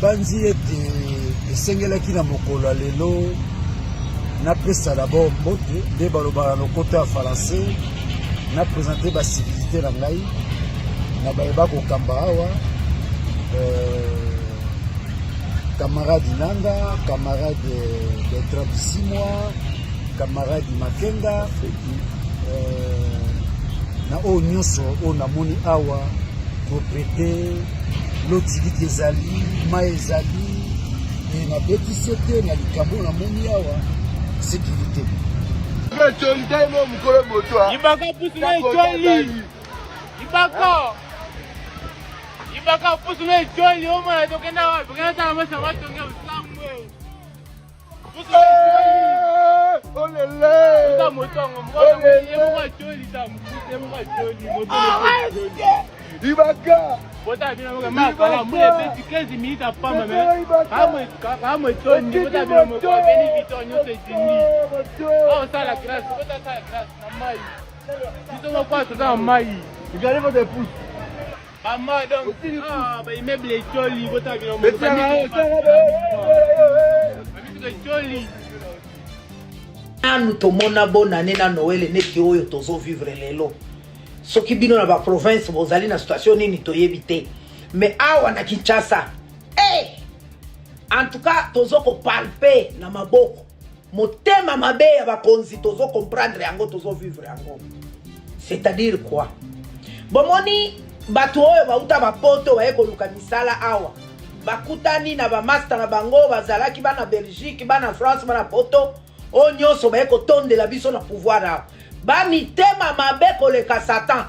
banzi ete esengelaki na mokolo ya lelo napesa d'abord mbote nde balobaka lokota ya français na présenter bacivilité na ngai na bayeba kokamba awa camarade Nanga, camarade Bertrand Bisimwa, camarade Makenga, na o nyonso o namoni awa propriété lotivité ezali mai ezali na bétisi te na likambo namoni awa sécurité. Ibaka pusuna echoli. Ibaka pusuna echoli oma tokenda wapi? Kana sana masa watu ngea uslamu wewe. Pusuna echoli. Olele. Uta motongo mkono yemo kwa echoli ta mkute mo kwa echoli motongo. Ibaka. Bota bina mo maka la mule peti 15 minutes apama me. Kamo echoli bota bina mo kwa beni vitonyo se jini. Oh ça la grâce, bota ça la grâce na mai. Sito mo kwa to na mai. Igale mo de pousse. Maman donc bah immeuble est joli, vous avez joli. Nous tomona bonne année na Noël neti oyo tozo vivre lelo. Soki bino na ba province bozali na situation nini toyebite. Mais awa na Kinshasa. En tout cas tozo ko palper na maboko. Motema mabe ya ba konzi tozo comprendre yango tozo vivre yango. C'est-à-dire quoi? Bomoni bato oyo bauta bapoto baye koluka misala awa bakutani na ba master na bango bazalaki bana Belgique bana France bana poto o nyonso baye kotondela biso na pouvoir awa ba mitema mabe koleka Satan.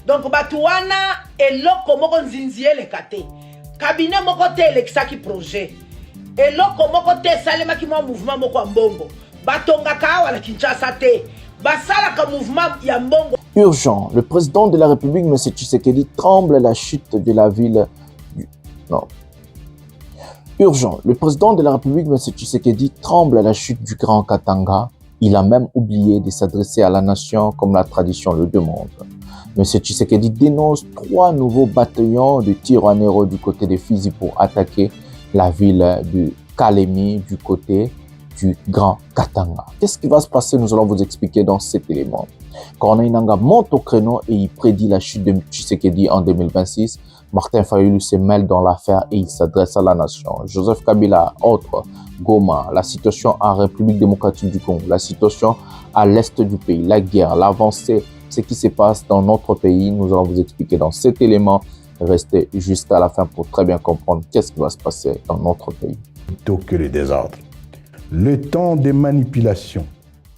Donc bato wana eloko moko nzinzie le kate cabinet moko te elekisaki projet eloko moko te salemaki mwa mouvement moko mbongo batongaka awa na Kinshasa te basalaka mouvement ya mbongo. Urgent, le président de la République, M. Tshisekedi, tremble à la chute de la ville du... Non. Urgent, le président de la République, M. Tshisekedi, tremble à la chute du Grand Katanga. Il a même oublié de s'adresser à la nation comme la tradition le demande. M. Tshisekedi dénonce 3 nouveaux bataillons de Twirwaneho du côté de Fizi pour attaquer la ville de Kalemi du côté du Grand Katanga. Qu'est-ce qui va se passer? Nous allons vous expliquer dans cet élément. Corneille Nangaa monte au créneau et il prédit la chute de Tshisekedi en 2026. Martin Fayulu se mêle dans l'affaire et il s'adresse à la nation. Joseph Kabila, autre, Goma, la situation en République démocratique du Congo, la situation à l'est du pays, la guerre, l'avancée, ce qui se passe dans notre pays. Nous allons vous expliquer dans cet élément. Restez juste à la fin pour très bien comprendre qu'est-ce qui va se passer dans notre pays. Plutôt que le désordre. Le temps des manipulations,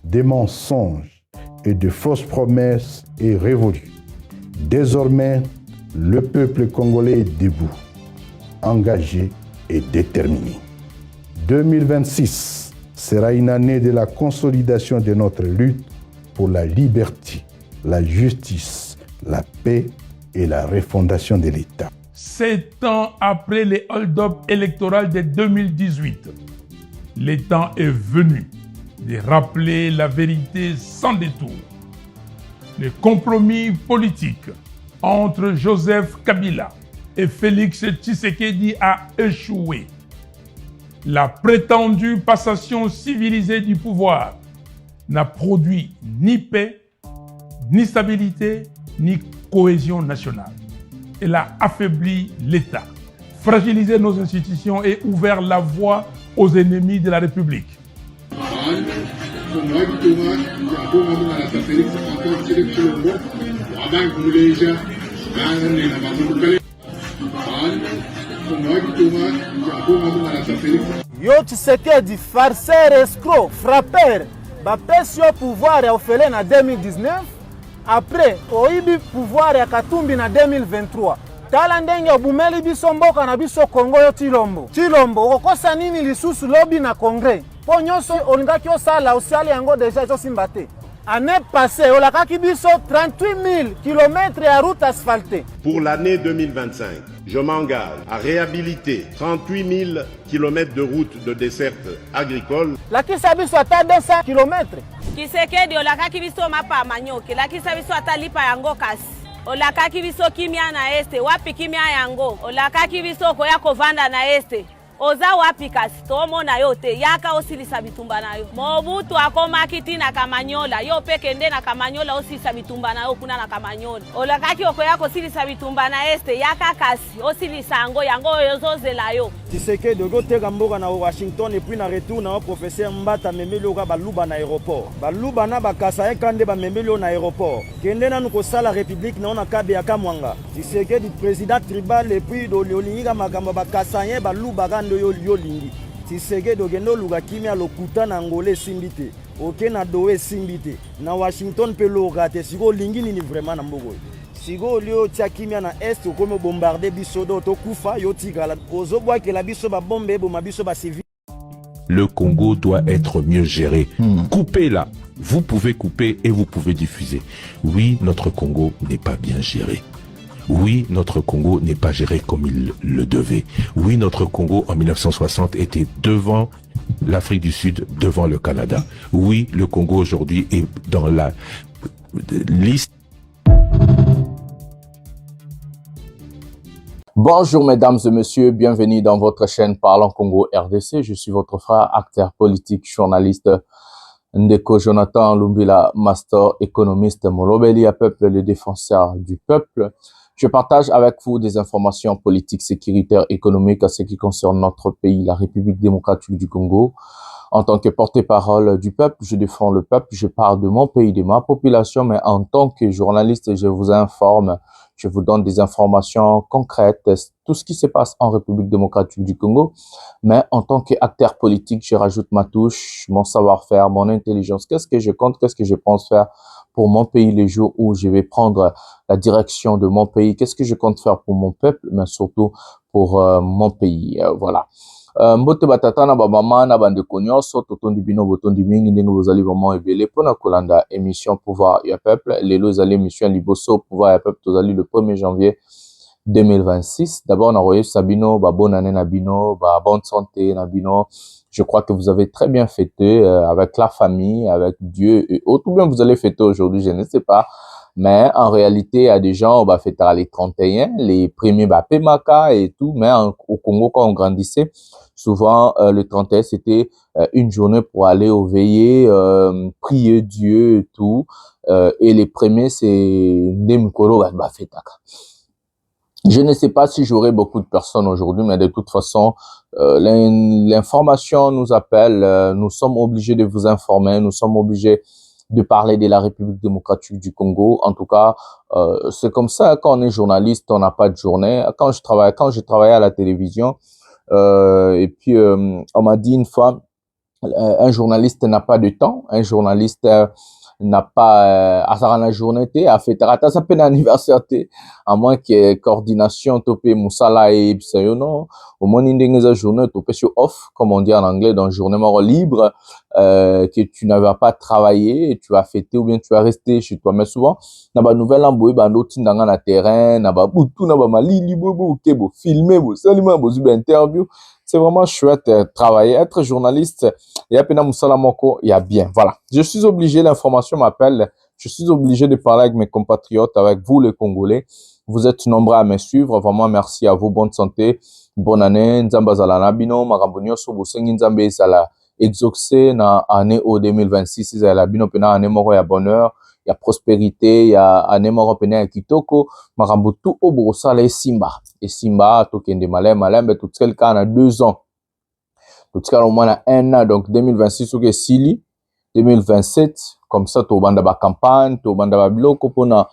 des mensonges et de fausses promesses est révolu. Désormais, le peuple congolais est debout, engagé et déterminé. 2026 sera une année de la consolidation de notre lutte pour la liberté, la justice, la paix et la refondation de l'État. 7 ans après les hold-up électoraux de 2018, le temps est venu de rappeler la vérité sans détour. Le compromis politique entre Joseph Kabila et Félix Tshisekedi a échoué. La prétendue passation civilisée du pouvoir n'a produit ni paix, ni stabilité, ni cohésion nationale. Elle a affaibli l'État, fragilisé nos institutions et ouvert la voie aux ennemis de la République. Yo Tshisekedi, farceur, escroc, frappeur, bapesi yo pouvoir ya ofele na 2019, après oibi pouvoir ya Katumbi na 2023. Tala ndenge obumeli biso mboka na biso Kongo yo Tshilombo. Tshilombo okokosa nini lisusu lobi na Congrès? Po nyonso olingaki osala osali yango deja ezosimba te. Année passée, olakaki biso 38 000 km ya route asphaltée. Pour l'année 2025, je m'engage à réhabiliter 38 000 km de routes de desserte agricole. Lakisa biso ata 200 km. Tshisekedi olakaki biso mapa manyoki, lakisa biso ata lipa yango kasi. olakaki biso kimia na este wapi kimia yango olakaki biso koya kovanda na este oza wapi kasi tomona yo te yaka osilisa bitumba na yo Mobutu akomaki ti na Kamanyola yo pe kende na Kamanyola osilisa bitumba na yo kuna na Kamanyola olakaki okoya kosilisa bitumba na este yaka kasi osilisa yango yozozela yo Tshisekedi okoteka mboka na Washington et puis na retour na professeur Mbata memeli oka baluba na aéroport baluba na bakasa ekande bamemeli na aéroport kende nanu kosala république na ona kabe akamwanga Tshisekedi président tribal et puis doliolinga makambo bakasa ye baluba kando yo lingi Tshisekedi okendo luka kimia lokuta na Angola esimbi te oke na Doha esimbi te na Washington pe lorate siko lingi nini vraiment na mboka Sigo lio tia kimia na est okomo bombarder biso do to kufa yo tigala ozobwa ke la biso ba bombe bo mabiso ba civil. Le Congo doit être mieux géré. Coupez-la. Vous pouvez couper et vous pouvez diffuser. Oui, notre Congo n'est pas bien géré. Oui, notre Congo n'est pas géré comme il le devait. Oui, notre Congo en 1960 était devant l'Afrique du Sud, devant le Canada. Oui, le Congo aujourd'hui est dans la liste. Bonjour mesdames et messieurs, bienvenue dans votre chaîne Parlons Congo RDC. Je suis votre frère, acteur politique, journaliste Ndeko Jonathan Lumbila, master économiste Molobeli à peuple, le défenseur du peuple. Je partage avec vous des informations politiques, sécuritaires, économiques à ce qui concerne notre pays, la République démocratique du Congo. En tant que porte-parole du peuple, je défends le peuple, je parle de mon pays, de ma population, mais en tant que journaliste, je vous informe, je vous donne des informations concrètes, tout ce qui se passe en République démocratique du Congo. Mais en tant qu'acteur politique, je rajoute ma touche, mon savoir-faire, mon intelligence. Qu'est-ce que je compte, qu'est-ce que je pense faire pour mon pays les jours où je vais prendre la direction de mon pays? Qu'est-ce que je compte faire pour mon peuple, mais surtout pour mon pays? Voilà. Mbote batata na ba mama na bandeko nyonso totondi bino botondi mingi ndenge bozali vraiment ebele pona kolanda émission pouvoir ya peuple lelo ezali émission liboso pouvoir ya peuple tozali le 1er janvier 2026. D'abord na roye sabino ba bonne année na bino ba bonne santé na bino. Je crois que vous avez très bien fêté avec la famille, avec Dieu et autres. Ou bien vous allez fêter aujourd'hui, je ne sais pas. Mais en réalité, il y a des gens, on va fêter les 31, les premiers, Pemaka et tout. Mais au Congo, quand on grandissait, souvent, le 31, c'était une journée pour aller au veillées, prier Dieu et tout. Et les premiers, c'est Ndemkolo, Fetaka. Je ne sais pas si j'aurai beaucoup de personnes aujourd'hui, mais de toute façon, l'information nous appelle. Nous sommes obligés de vous informer. Nous sommes obligés de parler de la République démocratique du Congo. En tout cas, c'est comme ça, quand on est journaliste, on n'a pas de journée. Quand je travaillais à la télévision, et puis on m'a dit une fois, un journaliste n'a pas de temps, un journaliste n'a pas à la journée à fait rata ça peine anniversaire à moins que coordination topé musala et non au moins une journée topé sur off comme on dit en anglais dans journée mort libre que tu n'avais pas travaillé et tu vas fêter ou bien tu vas rester chez toi. Mais souvent na ba nouvelle emboué ba ndoti ndanga na terrain na ba butu na ba malili bobo kebo filmer bo salima bo zuba interview. C'est vraiment chouette travailler, être journaliste. Il y a Pena Moussalamoko, il y a bien. Voilà. Je suis obligé, l'information m'appelle. Je suis obligé de parler avec mes compatriotes, avec vous les Congolais. Vous êtes nombreux à me suivre. Vraiment, merci à vous. Bonne santé. Bonne année. Nzamba zala nabino, marambonio sobusengi nzambe zala exaucé na année au 2026. Zala bino pena année moro ya bonheur. Il y a prospérité, il y a année moro pena ya kitoko. Marambutu oborosala et Simba. Et Simba, tokende malem, mais tout seul cas, on a 2 ans. Tout cas, au moins, on a 1 an. Donc, 2026, ok, Sili. 2027, comme ça, tu banda ba campagne, tu banda ba bloco pour na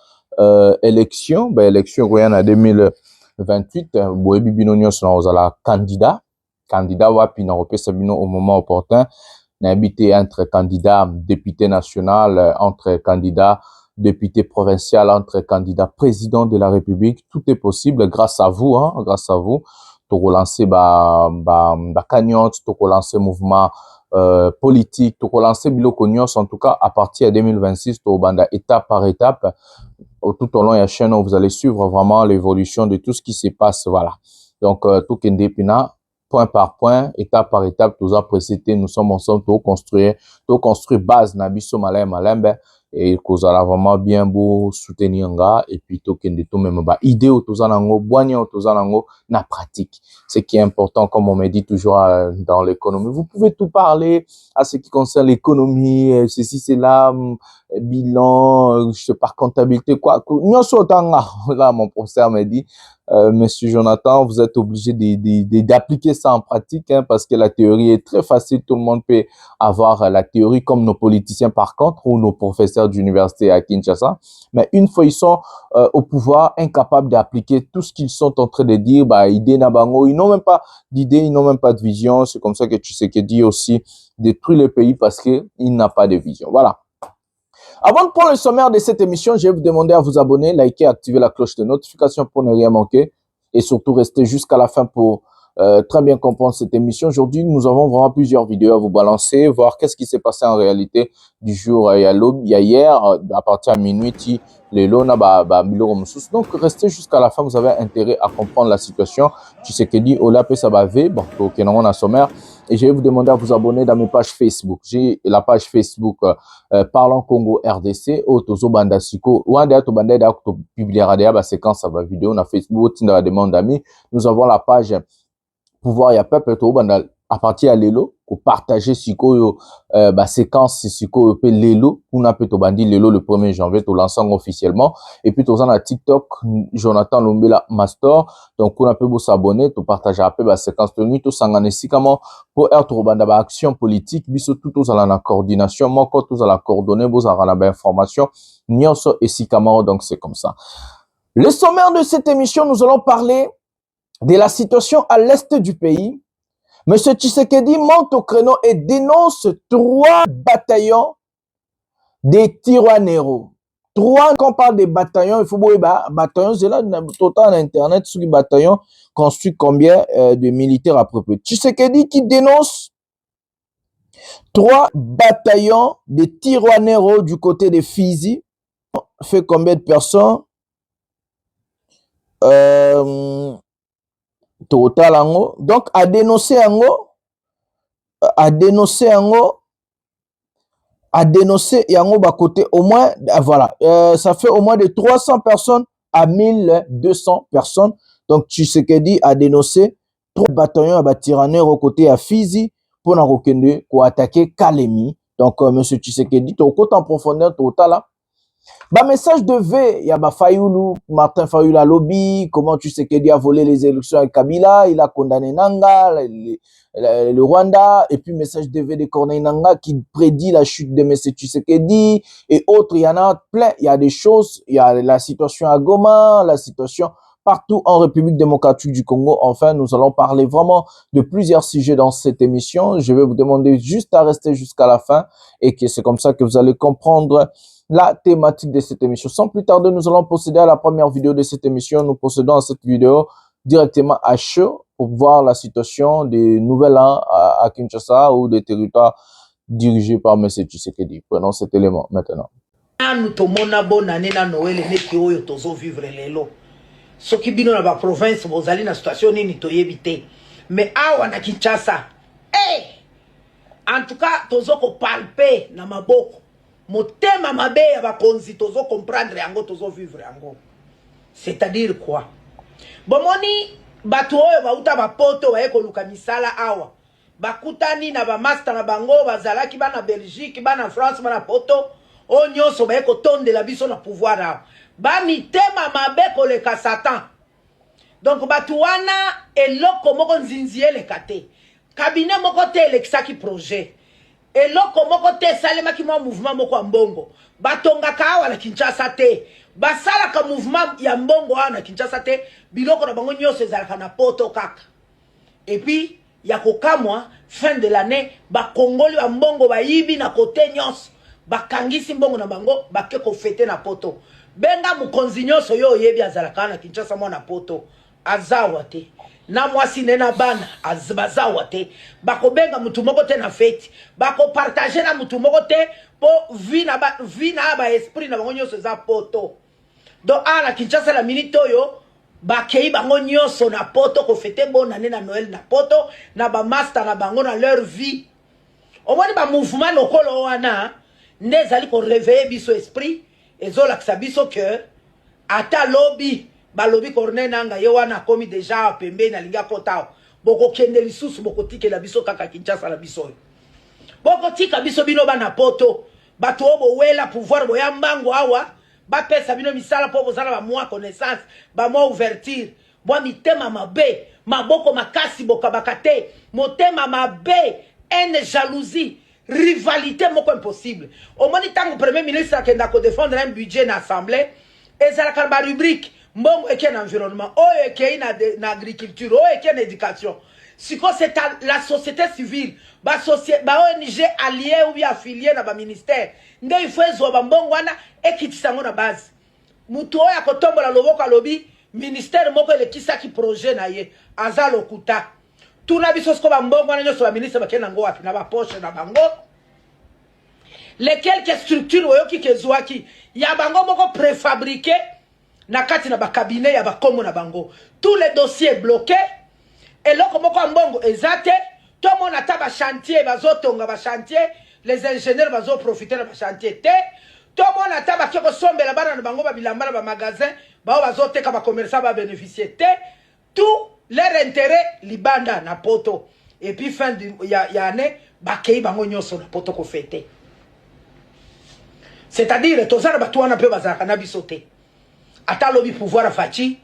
élection. Ben, élection, rien en 2028. Boebi binonio sont la candidat. Candidat, wapi, na repé sabino au moment opportun. N'a habité entre candidat député national, entre candidat député provincial, entre candidat président de la République. Tout est possible grâce à vous, hein, grâce à vous. Tu relancer ba cagnotte, tu relancer mouvement politique, tu relancer bilokonios, en tout cas à partir de 2026, tu banda étape par étape. Tout au long de la chaîne, vous allez suivre vraiment l'évolution de tout ce qui se passe, voilà. Donc tout kende pina point par point, étape par étape, tous appréciés, nous sommes ensemble pour construire base nabiso malembe. et kozala vraiment bien beau soutenir nga et puis tokende to même ba idée autozanango boanya autozanango na pratique. Ce qui est important, comme on me dit toujours dans l'économie, vous pouvez tout parler à ce qui concerne l'économie, ceci cela, bilan, je sais pas, comptabilité quoi. Là mon professeur m'a dit Monsieur Jonathan, vous êtes obligé d'appliquer ça en pratique, hein, parce que la théorie est très facile, tout le monde peut avoir la théorie, comme nos politiciens par contre, ou nos professeurs d'université à Kinshasa, mais une fois ils sont au pouvoir, incapables d'appliquer tout ce qu'ils sont en train de dire, bah, idée nabango, ils n'ont même pas d'idée, ils n'ont même pas de vision, c'est comme ça que Tshisekedi aussi détruit le pays parce qu'il n'a pas de vision. Voilà. Avant de prendre le sommaire de cette émission, je vais vous demander à vous abonner, liker, activer la cloche de notification pour ne rien manquer et surtout rester jusqu'à la fin pour très bien comprendre cette émission. Aujourd'hui, nous avons vraiment plusieurs vidéos à vous balancer, voir qu'est-ce qui s'est passé en réalité du jour. Il y a hier, à partir de minuit, les lona donc restez jusqu'à la fin, vous avez intérêt à comprendre la situation. Tu sais que dit Ola peut s'abaver, bon, ok, non, on a sommaire. Et je vais vous demander à vous abonner dans mes pages Facebook. J'ai la page Facebook Parlons Congo RDC, Otozo Bandasiko, ou un des autres bandits qui publiera des séquences à ma vidéo, on a Facebook, on a des demandes d'amis. Nous avons la page Pouvoir ya peuple to bandal à partir à lelo pour partager siko séquence siko pe lelo kuna pe to bandi lelo le 1er janvier to lançant officiellement et puis to na TikTok Jonathan Lombela Master donc kuna pe vous s'abonner to partager après séquence to to sangane sikamo pour être banda ba action politique biso tout aux la coordination moko tous à la coordonner vous à la information nyonso et sikamo donc c'est comme ça. Le sommaire de cette émission, nous allons parler de la situation à l'est du pays. Monsieur Tshisekedi monte au créneau et dénonce 3 bataillons des Tiroanero. 3, quand on parle des bataillons, il faut voir bataillons, c'est là, total en internet, sur les bataillons construit combien de militaires à peu près. Tshisekedi qui dénonce 3 bataillons des Tiroanero du côté de Fizi. Fait combien de personnes? Total ango. Donc à dénoncer yango ba côté au moins voilà ça fait au moins de 300 personnes à 1200 personnes. Donc Tshisekedi a dénoncé 3 bataillons à Tiroanero au côté à Fizi pour na kokende ko attaquer Kalemi. Donc monsieur Tshisekedi to côté en profondeur total là. Bah message de V, il y a Fayoulou, Martin Fayoulou à lobby, comment Tshisekedi a volé les élections avec Kabila, il a condamné Nanga, le Rwanda, et puis message de V de Corneille Nanga qui prédit la chute de M. Tshisekedi, et autres, il y en a plein, il y a des choses, il y a la situation à Goma, la situation partout en République démocratique du Congo. Enfin, nous allons parler vraiment de plusieurs sujets dans cette émission. Je vais vous demander juste à rester jusqu'à la fin, et que c'est comme ça que vous allez comprendre la thématique de cette émission. Sans plus tarder, nous allons procéder à la première vidéo de cette émission. Nous procédons à cette vidéo directement à chaud pour voir la situation des nouvelles à Kinshasa ou des territoires dirigés par M. Tshisekedi. Prenons cet élément maintenant. Nous tomona bonne année na Noël et neki oyo tozo vivre lelo. Soki bino na ba province bozali na situation nini toyebite. Mais awa na Kinshasa. En tout cas, tozo ko palper na maboko. Motema mabe ya bakonzi tozo comprendre yango tozo vivre yango. C'est-à-dire quoi? Bomoni batu oyo bauta bapoto baye koluka misala awa. Bakutani na ba master na bango bazalaki bana Belgique, bana France, bana poto. O nyonso baye kotondela biso na pouvoir awa. Ba mitema mabe koleka Satan. Donc batu wana eloko moko nzinzie lekate. Cabinet moko te elekisaki projet. Et loko moko te salema ki mouvement moko mbongo batonga kawa na Kinshasa te basala ka mouvement ya mbongo na Kinshasa te biloko na bango nyose zalaka na poto kaka. Et puis ya kokamwa fin de l'année ba kongoli ba mbongo ba yibi na kote nyos bakangisi mbongo na bango bake ko fete na poto benga mukonzi nyonso yo yebi azalaka na Kinshasa mo na poto azawa te na mwasi nena bana azawa te bako benga mutu moko te na fete bako partager na mutu moko te po vi na ba esprit na bango nyonso za poto donc na Kinshasa la minute oyo bakei bango nyonso na poto ko fete bonne année na Noël na poto na ba master na bango na leur vie. Omoni ba mouvement lokolo wana nde ezali ko réveiller biso esprit ezolakisa biso que ata lobi balobi Corneille Nangaa ye wana akomi déjà pembeni alingi akota bokokende lisusu bokotikela biso kaka Kinshasa na biso oyo bokotika biso bino bana poto bato oyo bowela pouvoir boya mbango awa bapesa bino misala mpo bozala bamwa connaissance bamwa ouverture bwa mitema mabe maboko makasi bokabaka te motema mabe ene jalousie rivalité moko impossible omoni ntango premier ministre akenda kodefendre un budget na assemblée ezalaka ba rubrique mbongo eke na environnement oyo ekei na agriculture oyo eke na éducation siko c'est la société civile ba ONG allié ou bien affilié na ba ministère nde il faut ezwa ba mbongo wana ekitisa ngo na base mutu oyo akotombola loboko alobi ministère moko elekisaki projet na ye aza lokuta tuna biso siko ba mbongo wana nyonso ba ministre bakenda ngo wapi na ba poche na bango les quelques structures oyoki kezwaki ya bango moko préfabriqué na kati na ba cabinet ya ba komo na bango tous les dossiers bloqués et loko moko mbongo ezate tout le monde a ba chantier bazotonga ba chantier les ingénieurs bazo profiter na ba chantier te tout le monde a ba keko sombela bana na bango ba bilamba na ba magasin ba bazoteka ba commerçant ba bénéficier te tout leur intérêt libanda na poto et puis fin ya année ba kei bango nyoso na poto ko fêter. C'est-à-dire, tous les gens qui ont na bisoté. Ata lobi pouvoir fachi,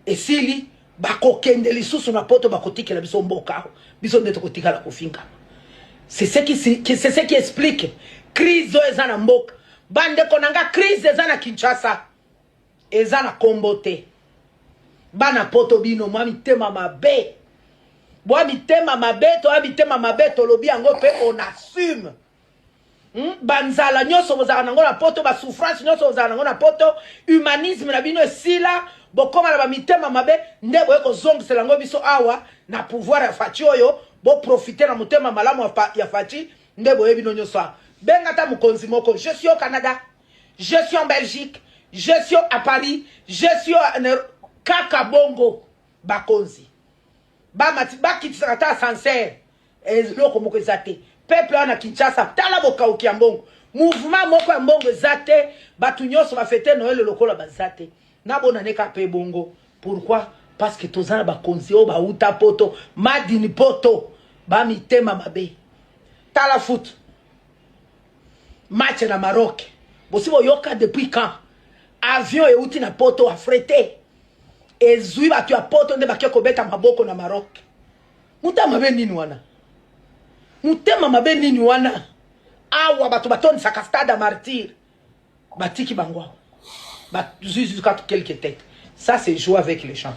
et sili, bako kende lisusu na poto bako tike la biso mboka. Biso ndeto kotika la kofinga. C'est ce qui explique. Crise ezana mboka. Bande konanga crise ezana Kinshasa. Ezana kombote. Bana poto bino, mwa mitema mabe. Mwa mitema mabe, to mitema mabe, to lobi ango pe on assume. Banzala nyonso bozala nango na poto ba souffrance nyonso bozala nango na poto humanisme na bino esila bokoma na ba mitema mabe nde boye ko zongisela ngo biso awa na pouvoir ya fachi oyo bo profiter na motema malamu ya fachi nde boye bino nyonso benga ta mukonzi moko je suis au Canada je suis en Belgique je suis à Paris je suis kaka bongo bakonzi ba mati ba kitisa ta sincère eloko moko ezate peuple na Kinshasa tala bokauki ya mbongo mouvement moko ya mbongo ezate batu nyonso ba fete Noël lokola bazate na bona neka pe bongo pourquoi parce que tozana ba konzi o ba uta poto madini poto ba mitema mabe tala foot match na Maroc bosibo yoka depuis quand avion e uti na poto affrété ezui batu ya poto nde bakeko beta maboko na Maroc muta mabe nini wana mutema mabe nini wana awa batu batoni saka stade martyr batiki bangwa bat juste quelques têtes ça c'est jouer avec les gens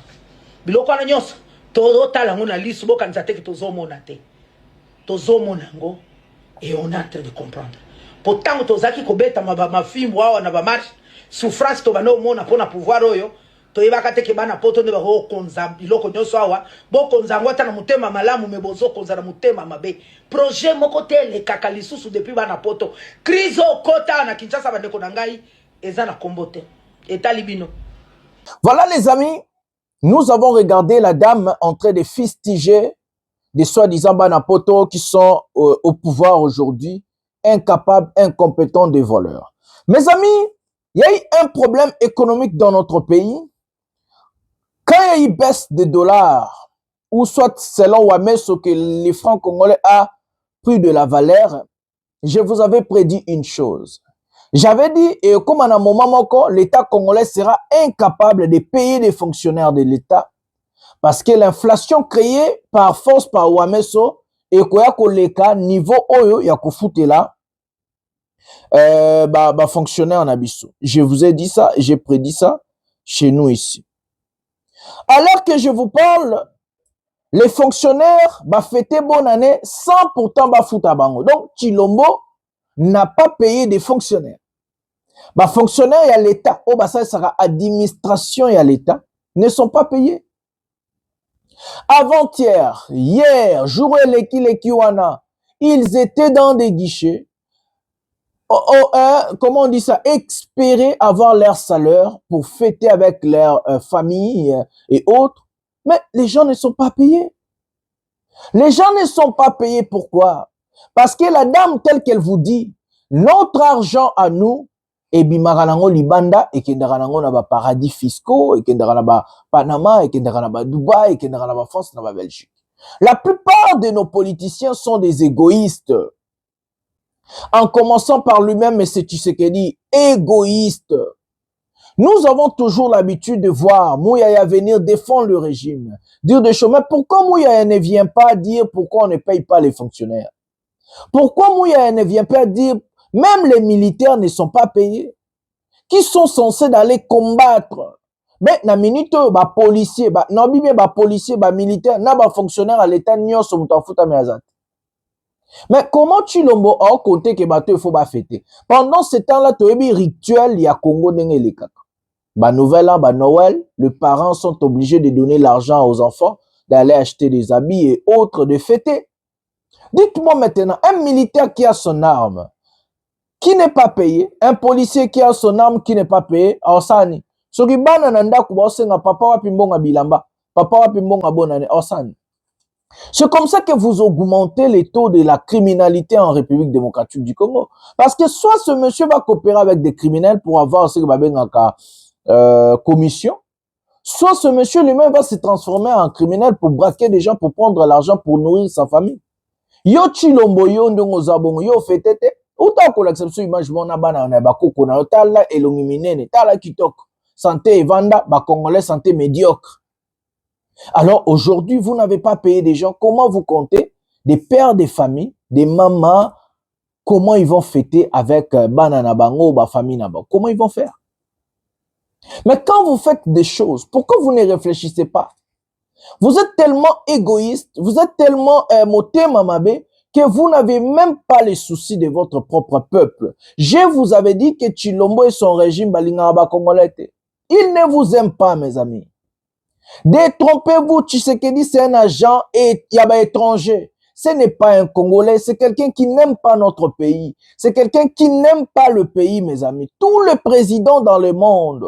biloko na nyonso to talango na lisu boka nzate ke tozomona te tozomona ngo et on est en train de comprendre pourtant tozaki kobeta mafimbo awa na ba marche souffrance to bano mona pona pouvoir oyo to yebaka te ke bana poto nde bako konza biloko nyonso awa bokonza ngo ata na mutema malamu me bozo konza na mutema mabe projet moko te le kaka lisusu depuis bana poto crise okota na Kinshasa bandeko na ngai eza na kombote etalibino. Voilà les amis, nous avons regardé la dame en train de fustiger des soi-disant bana poto qui sont au pouvoir aujourd'hui, incapables, incompétents, des voleurs. Mes amis, il y a eu un problème économique dans notre pays. Quand il y a eu baisse des dollars, ou soit selon Wameso que les francs congolais a pris de la valeur, je vous avais prédit une chose. J'avais dit, et comme à un moment, l'État congolais sera incapable de payer les fonctionnaires de l'État, parce que l'inflation créée par force par Wameso, et quoi que niveau oyo ya kufutela, fonctionnaire en abisso. Je vous ai dit ça, j'ai prédit ça chez nous ici. Alors que je vous parle, les fonctionnaires fêter bonne année sans pourtant fouta bango. Donc, Chilombo n'a pas payé des fonctionnaires. Fonctionnaires et à l'État, ça sera administration et à l'État, ne sont pas payés. Avant-hier, hier, jour les Kiwana, ils étaient dans des guichets. Comment on dit ça, espérer avoir leur salaire pour fêter avec leur famille et autres. Mais les gens ne sont pas payés. Les gens ne sont pas payés, pourquoi? Parce que la dame, telle qu'elle vous dit, notre argent à nous, et bimaranango libanda, et kendaranango na ba paradis fiscaux, et kendarana Panama, et kendarana Dubaï, et kendarana France, na Belgique. La plupart de nos politiciens sont des égoïstes. En commençant par lui-même, M. Tshisekedi, égoïste. Nous avons toujours l'habitude de voir Mouyaya venir défendre le régime, dire des choses. Mais pourquoi Mouyaya ne vient pas dire pourquoi on ne paye pas les fonctionnaires? Pourquoi Mouyaya ne vient pas dire même les militaires ne sont pas payés? Qui sont censés d'aller combattre? Mais na minute ba policier, ba policier, ba militaire, na ba fonctionnaire à l'état nyonso mutafuta meazat. Mais comment tu l'ombo a compté que bateau il faut ba fêter? Pendant ce temps-là, tu as un rituel, il y a Congo n'engé kaka. Ba nouvelle an, ba Noël, les parents sont obligés de donner l'argent aux enfants, d'aller acheter des habits et autres, de fêter. Dites-moi maintenant, un militaire qui a son arme, qui n'est pas payé, un policier qui a son arme, qui n'est pas payé, Osani. Soki bana nanda kuba osenga papa wapi mbonga bilamba, papa wapi mbonga bonane, Osani. C'est comme ça que vous augmentez les taux de la criminalité en République démocratique du Congo. Parce que soit ce monsieur va coopérer avec des criminels pour avoir ce que babengaka commission, soit ce monsieur lui-même va se transformer en criminel pour braquer des gens, pour prendre l'argent pour nourrir sa famille. Yo chilombo yo ndongo zabongo yo fetete, uta ko l'acception image bona bana na bakoko na tala elongi minene, tala kitoko. Santé evanda, ba congolais santé médiocre. Alors aujourd'hui, vous n'avez pas payé des gens, comment vous comptez des pères de famille, des mamans, comment ils vont fêter avec banana bango, ba famille naba? Comment ils vont faire? Mais quand vous faites des choses, pourquoi vous ne réfléchissez pas? Vous êtes tellement égoïste, vous êtes tellement moté mamabé, que vous n'avez même pas les soucis de votre propre peuple. Je vous avais dit que Chilombo et son régime balingaba congolais. Il ne vous aime pas, mes amis. Détrompez-vous, Tshisekedi, c'est un agent et étranger. Ce n'est pas un Congolais, c'est quelqu'un qui n'aime pas notre pays. C'est quelqu'un qui n'aime pas le pays, mes amis. Tous les présidents dans le monde,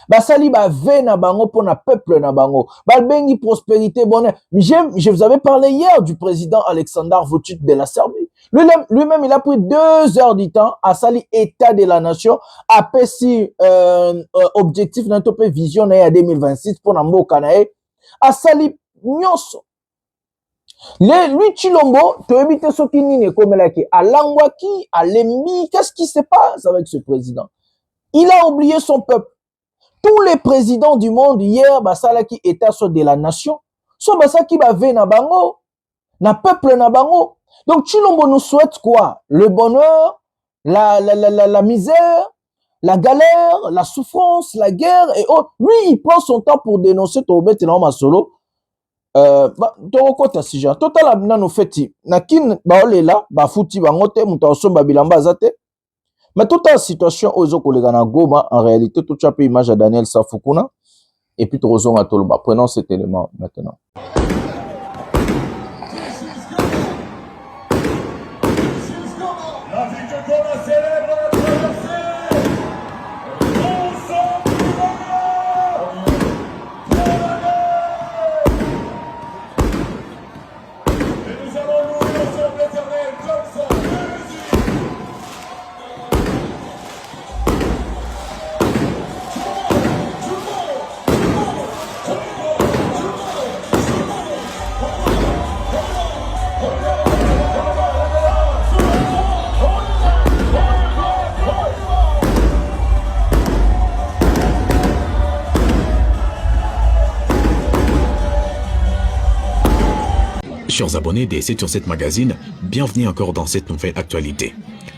basali ba ve na bango pour na peuple na bango. Balbengi prospérité bonheur. Je vous avais parlé hier du président Alexander Vučić de la Serbie. Lui-même, il a pris 2 heures du temps à sali état de la nation, à pessi objectif d'un topé vision à 2026 pour Namboka nae, à sali nyonso. Lui Chilombo, tu éviter ce qui n'est comme là qui à Langwaki, à Lembi, qu'est-ce qui se passe avec ce président? Il a oublié son peuple. Tous les présidents du monde hier, basala qui état sur de la nation, soit basa qui va venir na bango, na peuple na bango. Donc Chilombo nous souhaite quoi? Le bonheur, la misère, la galère, la souffrance, la guerre et autres. Lui, il prend son temps pour dénoncer Tobet et Lama Solo. Tokota sija. Total abina no feti. Nakin baolela, bafuti bangote, mutaosomba bilamba zate. Mais toute la situation aux Okolegana Goma, en réalité, tout ça peut image à Daniel Safukuna. Et puis, Trozon à Tolba. Prenons cet élément maintenant. Chers abonnés des 7 sur 7 magazine, bienvenue encore dans cette nouvelle actualité.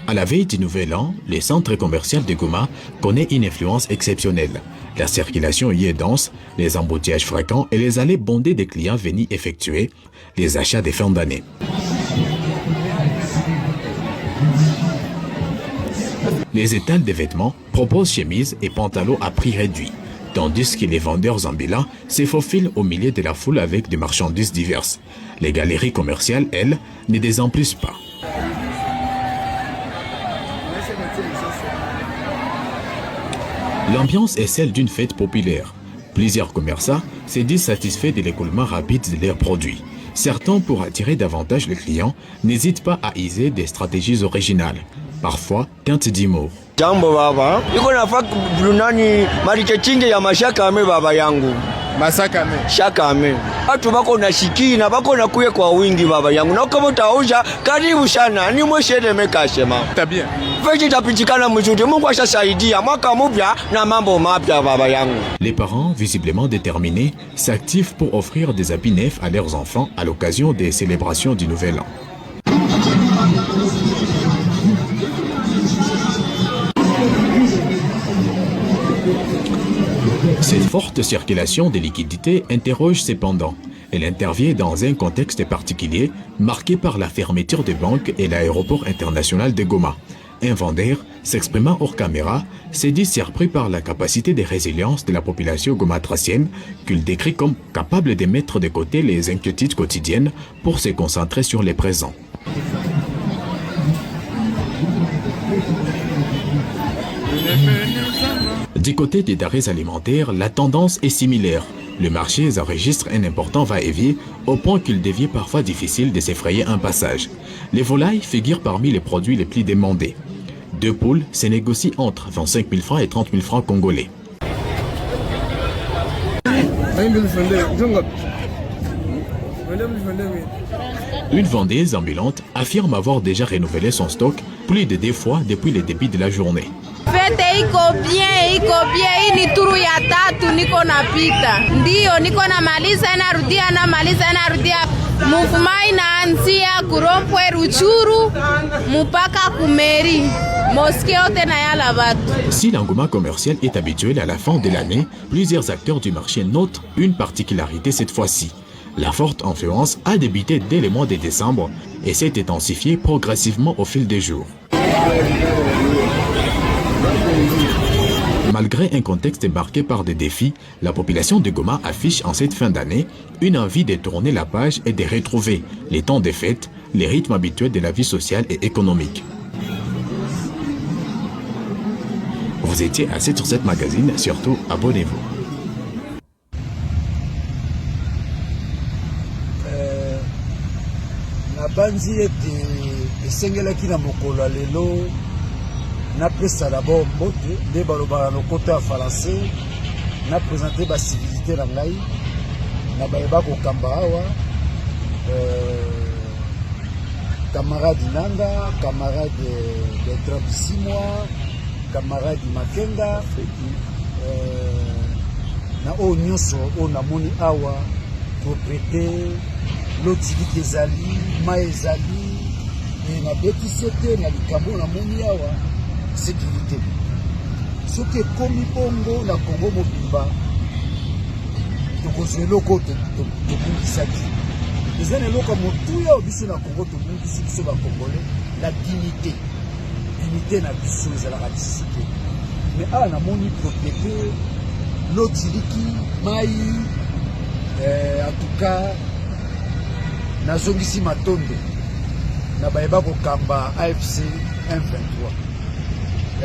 À la veille du nouvel an, le centre commercial de Goma connaît une influence exceptionnelle. La circulation y est dense, les embouteillages fréquents et les allées bondées des clients venus effectuer les achats des fins d'année. Les étals de vêtements proposent chemises et pantalons à prix réduit, tandis que les vendeurs ambulants se faufilent au milieu de la foule avec des marchandises diverses. Les galeries commerciales, elles, ne désemplissent pas. L'ambiance est celle d'une fête populaire. Plusieurs commerçants se disent satisfaits de l'écoulement rapide de leurs produits. Certains, pour attirer davantage les clients, n'hésitent pas à user des stratégies originales. parfois teintes d'humour. Jambo baba, iko nafaa brunani marichechinge ya mashaka ame baba yangu. Masaka me. Shaka ame. Watu bako na shiki na bako na kuye kwa wingi baba yangu. Na kama utausha karibu sana ni mweshede mekashema. Tabia. Feji tapitikana mzuri Mungu ashasaidia mwaka mpya na mambo mapya baba yangu. Les parents, visiblement déterminés, s'activent pour offrir des habits neufs à leurs enfants à l'occasion des célébrations du Nouvel An. Cette forte circulation des liquidités interroge cependant. Elle intervient dans un contexte particulier marqué par la fermeture des banques et l'aéroport international de Goma. Un vendeur, s'exprimant hors caméra, s'est dit surpris par la capacité de résilience de la population gomatracienne qu'il décrit comme capable de mettre de côté les inquiétudes quotidiennes pour se concentrer sur les présents. Du côté des denrées alimentaires, la tendance est similaire. Le marché enregistre un important va-et-vient au point qu'il devient parfois difficile de s'effrayer un passage. Les volailles figurent parmi les produits les plus demandés. 2 poules se négocient entre 25 000 francs et 30 000 francs congolais. Une vendeuse ambulante affirme avoir déjà renouvelé son stock plus de 2 fois depuis le début de la journée. Fete iko bien, hii ni turu ya tatu niko napita. Ndio niko namaliza narudia. Muvuma inaanzia Kurompwe Ruchuru mpaka Kumeri. Mosquée yote na yala batu. Si l'engouement commercial est habituel à la fin de l'année, plusieurs acteurs du marché notent une particularité cette fois-ci. La forte influence a débuté dès le mois de décembre et s'est intensifiée progressivement au fil des jours. Malgré un contexte marqué par des défis, la population de Goma affiche en cette fin d'année une envie de tourner la page et de retrouver les temps des fêtes, les rythmes habituels de la vie sociale et économique. Vous étiez à 7 sur 7 magazine, surtout abonnez-vous. Nabanzi ete esengelaki na mokolo lelo napesa d'abord mbote nde balobaka lokota ya français na présenter bacivilité na ngai na bayeba kokamba awa camarade Nanga, camarade Bertrand Bisimwa, camarade Makenga na oyo nyonso oyo namoni awa propriété lotiliki ezali mai ezali nabetisi ete na likambo namoni awa sécurité. Soki ekomi bongo na Congo mobimba tokozwa eloko tobungisaki eza na eloko motuya oyo biso na Congo tobungisi biso bakongolais la dignité na biso ezalaka disike mais awa namoni propriété lotiliki mai en tout cas nazongisi matondo na bayeba kokamba AFC 123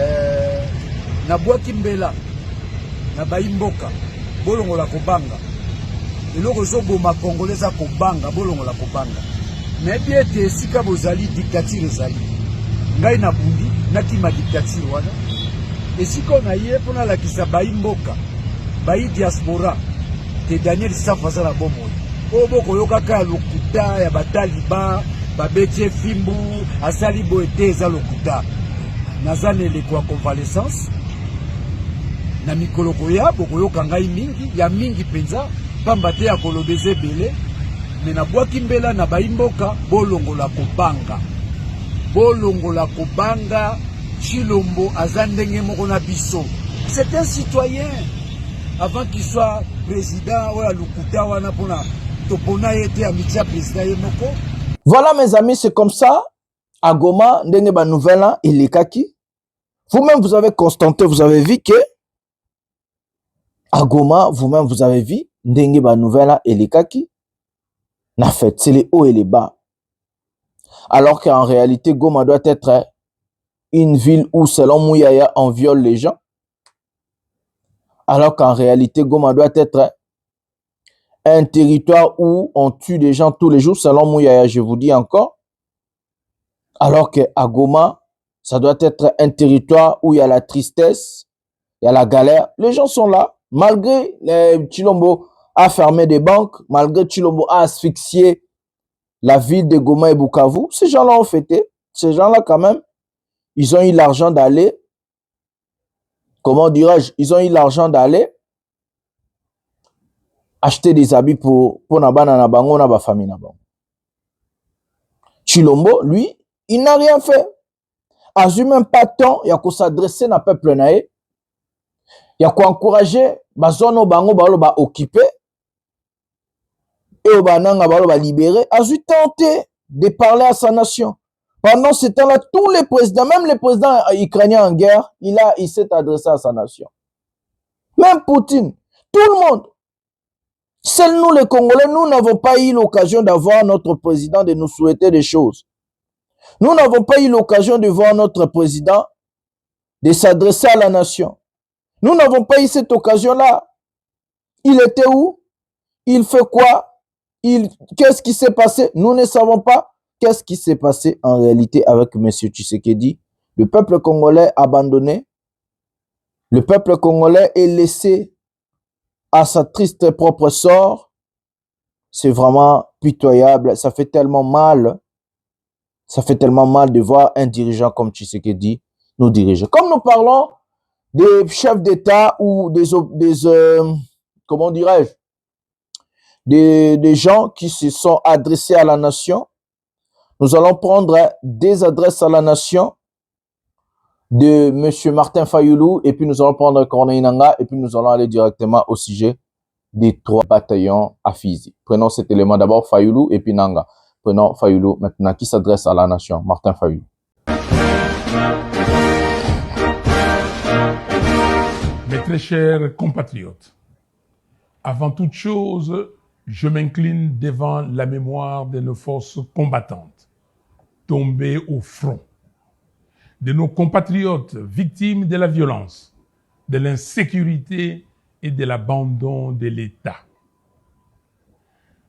na bwaki mbela na bayimboka bolongola kobanga eloko ezoboma congolais za kobanga bolongola kobanga nayebi ete esika bozali dictature ezali ngai na bundi nakima dictature wana esika na ye mpo nalakisa bayimboka bayi diaspora te Daniel Safu aza na bomoi oyo bokoyokaka ya lokuta ya bataliba babeti efimbu asali boye te eza lokuta naza na eleko ya convalescence na mikolo koya bokoyoka ngai mingi ya mingi mpenza pamba te ya kolobeza ebele me nabwaki mbela na bayimboka bolongola kobanga Chilombo aza ndenge moko na biso. C'est un citoyen avant qu'il soit président ou à lokuta wana pona topona été amitié président yemoko. Voilà mes amis, c'est comme ça à Goma ndenge ba nouvelle elekaki. Vous-même, vous avez constaté, vous avez vu que à Goma, vous-même, vous avez vu ndenge ba nouvelle elekaki. Na fait, c'est les hauts et les bas. Alors qu'en réalité, Goma doit être une ville où, selon Mouyaya, on viole les gens. Alors qu'en réalité, Goma doit être un territoire où on tue des gens tous les jours, selon Mouyaya, je vous dis encore. Alors qu'à Goma, Ça doit être un territoire où il y a la tristesse, il y a la galère. Les gens sont là, malgré Chilombo a fermé des banques, malgré Chilombo a asphyxié la ville de Goma et Bukavu. Ces gens-là ont fêté. Ces gens-là, quand même, ils ont eu l'argent d'aller, comment dirais-je, ils ont eu l'argent d'aller acheter des habits pour Nabana Nabango, Naba famille Nabango. Chilombo, lui, il n'a rien fait. A eu même pas temps, il y a qu'à s'adresser à peuple naé. Il y a qu'à encourager, bazono bango balo ba occupé, et bananga balo ba libéré. A eu tenté de parler à sa nation. Pendant ce temps-là, tous les présidents, même les présidents ukrainiens en guerre, il s'est adressé à sa nation. Même Poutine, tout le monde. Seuls nous les Congolais, nous n'avons pas eu l'occasion d'avoir notre président de nous souhaiter des choses. Nous n'avons pas eu l'occasion de voir notre président de s'adresser à la nation. Nous n'avons pas eu cette occasion-là. Il était où? Il fait quoi? Qu'est-ce qui s'est passé? Nous ne savons pas. Qu'est-ce qui s'est passé en réalité avec M. Tshisekedi? Le peuple congolais abandonné. Le peuple congolais est laissé à sa triste propre sort. C'est vraiment pitoyable. Ça fait tellement mal. Ça fait tellement mal de voir un dirigeant comme Tshisekedi nous diriger. Comme nous parlons des chefs d'État ou comment dirais-je, des gens qui se sont adressés à la nation, nous allons prendre des adresses à la nation de M. Martin Fayoulou et puis nous allons prendre Corneille Nangaa et puis nous allons aller directement au sujet des 3 bataillons à Fizi. Prenons cet élément d'abord, Fayoulou et puis Nangaa. Prenons Fayoulou maintenant qui s'adresse à la nation. Martin Fayoulou. Mes très chers compatriotes, avant toute chose, je m'incline devant la mémoire de nos forces combattantes tombées au front, de nos compatriotes victimes de la violence, de l'insécurité et de l'abandon de l'État.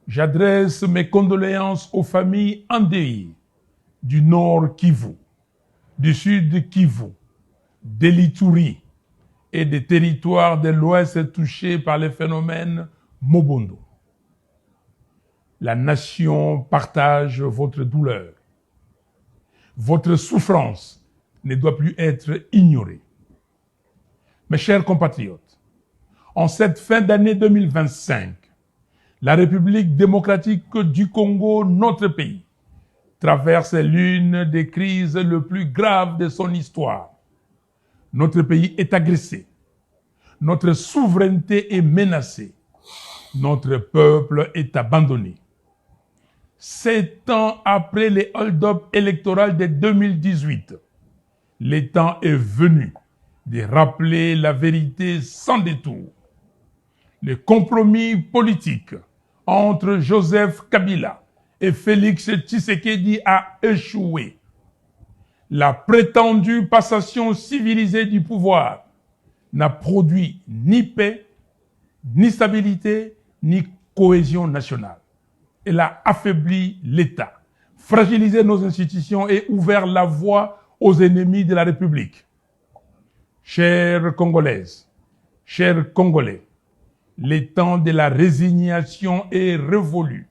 J'adresse mes condoléances aux familles endeuillées du Nord Kivu, du Sud Kivu, de l'Ituri et des territoires de l'Ouest touchés par les phénomènes Mobondo. La nation partage votre douleur. Votre souffrance ne doit plus être ignorée. Mes chers compatriotes, en cette fin d'année 2025, la République démocratique du Congo, notre pays, traverse l'une des crises les plus graves de son histoire. Notre pays est agressé. Notre souveraineté est menacée. Notre peuple est abandonné. 7 ans après les hold-up électoraux de 2018, le temps est venu de rappeler la vérité sans détour. Le compromis politique entre Joseph Kabila et Félix Tshisekedi a échoué. La prétendue passation civilisée du pouvoir n'a produit ni paix, ni stabilité, ni cohésion nationale. Elle a affaibli l'État, fragilisé nos institutions et ouvert la voie aux ennemis de la République. Chères Congolaises, chers Congolais, le temps de la résignation est révolu.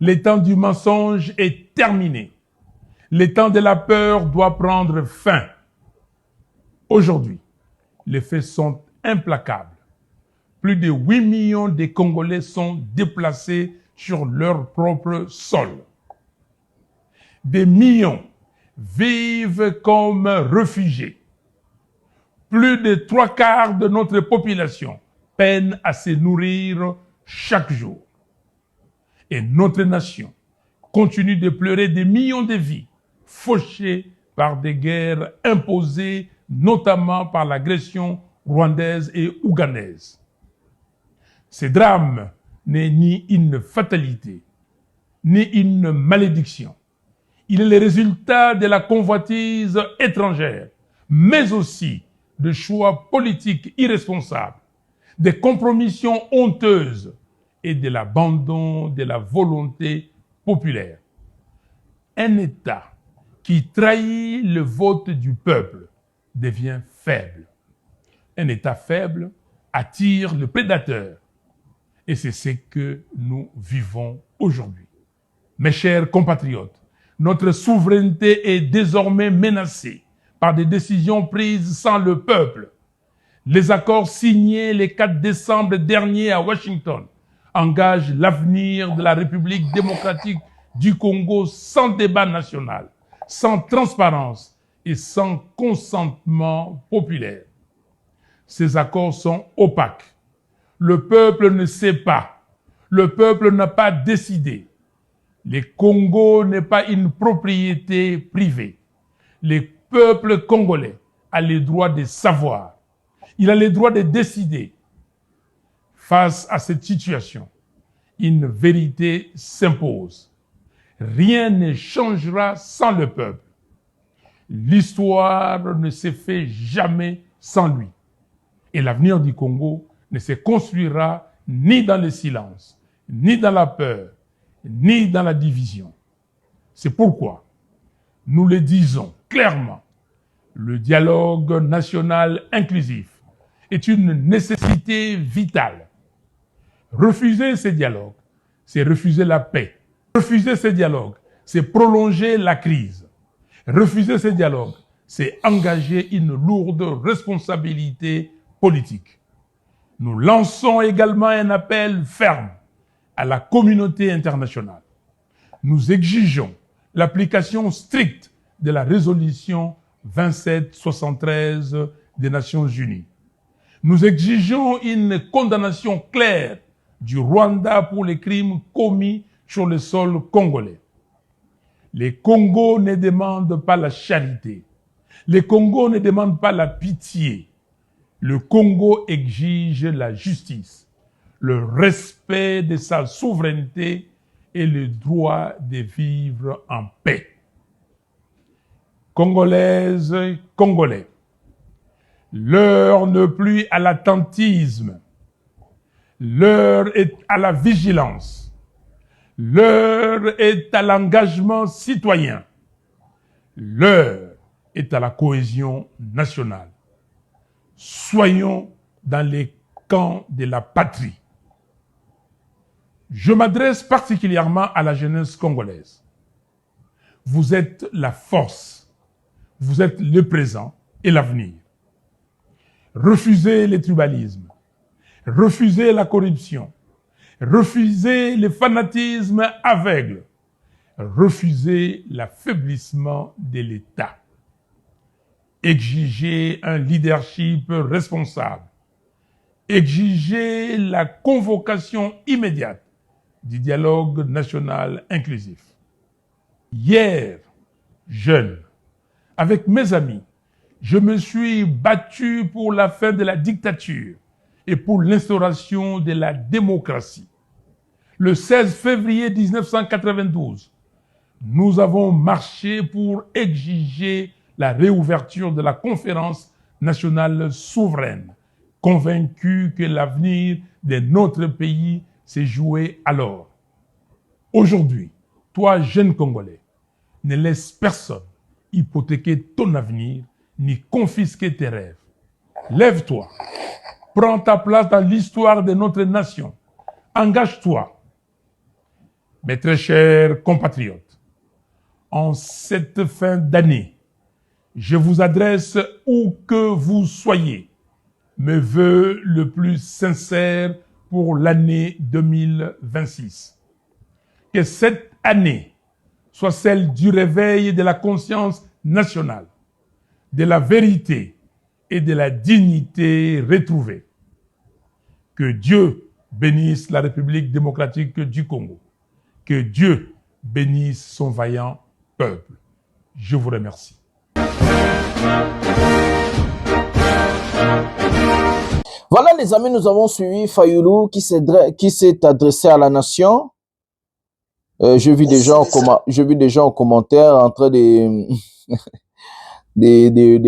Le temps du mensonge est terminé. Le temps de la peur doit prendre fin. Aujourd'hui, les faits sont implacables. Plus de 8 millions de Congolais sont déplacés sur leur propre sol. Des millions vivent comme réfugiés. Plus de 3/4 de notre population peine à se nourrir chaque jour. Et notre nation continue de pleurer des millions de vies fauchées par des guerres imposées, notamment par l'agression rwandaise et ougandaise. Ce drame n'est ni une fatalité, ni une malédiction. Il est le résultat de la convoitise étrangère, mais aussi de choix politiques irresponsables, des compromissions honteuses et de l'abandon de la volonté populaire. Un État qui trahit le vote du peuple devient faible. Un État faible attire le prédateur. Et c'est ce que nous vivons aujourd'hui. Mes chers compatriotes, notre souveraineté est désormais menacée par des décisions prises sans le peuple. Les accords signés le 4 décembre dernier à Washington engagent l'avenir de la République démocratique du Congo sans débat national, sans transparence et sans consentement populaire. Ces accords sont opaques. Le peuple ne sait pas. Le peuple n'a pas décidé. Le Congo n'est pas une propriété privée. Le peuple congolais a le droit de savoir. Il a le droit de décider. Face à cette situation, une vérité s'impose. Rien ne changera sans le peuple. L'histoire ne se fait jamais sans lui. Et l'avenir du Congo ne se construira ni dans le silence, ni dans la peur, ni dans la division. C'est pourquoi nous le disons clairement, le dialogue national inclusif est une nécessité vitale. Refuser ce dialogue, c'est refuser la paix. Refuser ce dialogue, c'est prolonger la crise. Refuser ce dialogue, c'est engager une lourde responsabilité politique. Nous lançons également un appel ferme à la communauté internationale. Nous exigeons l'application stricte de la résolution 2773 des Nations Unies. Nous exigeons une condamnation claire du Rwanda pour les crimes commis sur le sol congolais. Les Congos ne demandent pas la charité. Les Congos ne demandent pas la pitié. Le Congo exige la justice, le respect de sa souveraineté et le droit de vivre en paix. Congolaises, Congolais, l'heure n'est plus à l'attentisme, l'heure est à la vigilance, l'heure est à l'engagement citoyen, l'heure est à la cohésion nationale. Soyons dans les camps de la patrie. Je m'adresse particulièrement à la jeunesse congolaise. Vous êtes la force, vous êtes le présent et l'avenir. Refusez le tribalisme, refusez la corruption, refusez le fanatisme aveugle, refusez l'affaiblissement de l'État. Exigez un leadership responsable. Exigez la convocation immédiate du dialogue national inclusif. Hier, jeune, avec mes amis, je me suis battu pour la fin de la dictature et pour l'instauration de la démocratie. Le 16 février 1992, nous avons marché pour exiger la réouverture de la conférence nationale souveraine, convaincus que l'avenir de notre pays s'est joué alors. Aujourd'hui, toi, jeune Congolais, ne laisse personne hypothéquer ton avenir ni confisquer tes rêves. Lève-toi, prends ta place dans l'histoire de notre nation, engage-toi. Mes très chers compatriotes, en cette fin d'année, je vous adresse où que vous soyez mes vœux le plus sincère pour l'année 2026. Que cette année soit celle du réveil de la conscience nationale, de la vérité et de la dignité retrouvée. Que Dieu bénisse la République démocratique du Congo. Que Dieu bénisse son vaillant peuple. Je vous remercie. Voilà les amis, nous avons suivi Fayulu qui s'est adressé à la nation. Je vis des gens en commentaire en train de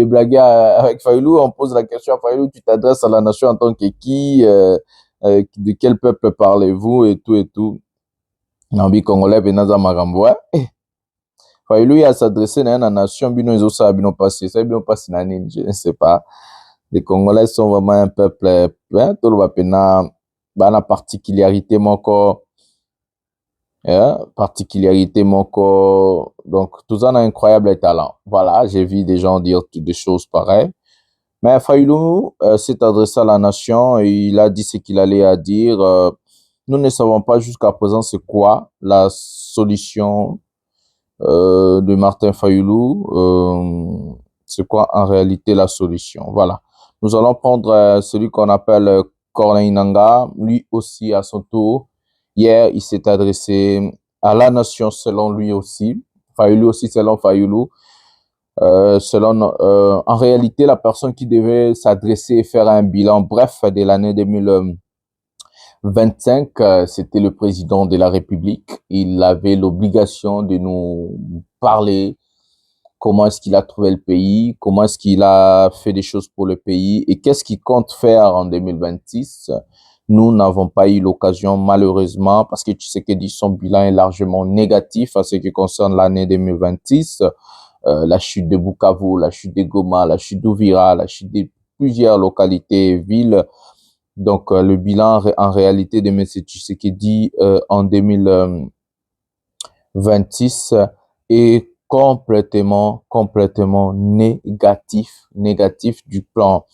blaguer avec Fayulu. On pose la question à Fayulu, tu t'adresses à la nation en tant que qui, de quel peuple parlez-vous et tout. Nambi Congolais Benaza Maramboua. Fayulu a s'adressé à la nation, bino ils ont bino passé, ça bino passé nani, je ne sais pas. Les Congolais sont vraiment un peuple plein, tout le monde a particularité mon corps. Particularité mon corps, donc tout ça a un incroyable talent. Voilà, j'ai vu des gens dire des choses pareilles. Mais Fayulu s'est adressé à la nation et il a dit ce qu'il allait à dire. Nous ne savons pas jusqu'à présent c'est quoi la solution de Martin Fayulu. C'est quoi en réalité la solution? Voilà. Nous allons prendre celui qu'on appelle Corneille Nangaa, lui aussi à son tour. Hier, il s'est adressé à la nation selon lui aussi. Fayulu aussi selon Fayulu. En réalité, la personne qui devait s'adresser et faire un bilan bref de l'année 2025, c'était le président de la République. Il avait l'obligation de nous parler comment est-ce qu'il a trouvé le pays, comment est-ce qu'il a fait des choses pour le pays et qu'est-ce qu'il compte faire en 2026. Nous n'avons pas eu l'occasion, malheureusement, parce que Tshisekedi, son bilan est largement négatif à ce qui concerne l'année 2026. La chute de Bukavu, la chute de Goma, la chute d'Uvira, la chute de plusieurs localités et villes. Donc, le bilan en réalité de M. Tshisekedi en 2026 est complètement négatif du plan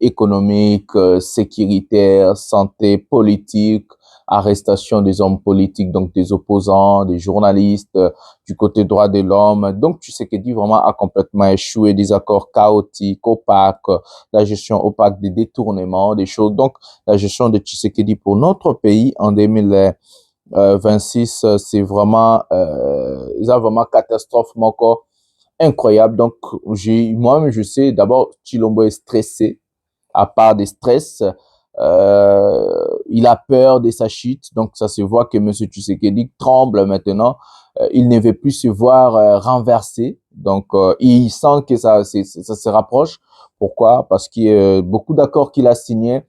économique, sécuritaire, santé, politique, arrestation des hommes politiques, donc des opposants, des journalistes, du côté droit de l'homme. Donc, Tshisekedi vraiment a complètement échoué, des accords chaotiques, opaques, la gestion opaque des détournements, des choses. Donc, la gestion de Tshisekedi pour notre pays en 2026, c'est vraiment, ils ont vraiment catastrophe, encore incroyable. Donc, moi-même, je sais, d'abord, Tshilombo est stressé. À part des stress, il a peur de sa chute. Donc, ça se voit que M. Tshisekedi tremble maintenant. Il ne veut plus se voir renversé. Donc, il sent que ça se rapproche. Pourquoi? Parce que beaucoup d'accords qu'il a signés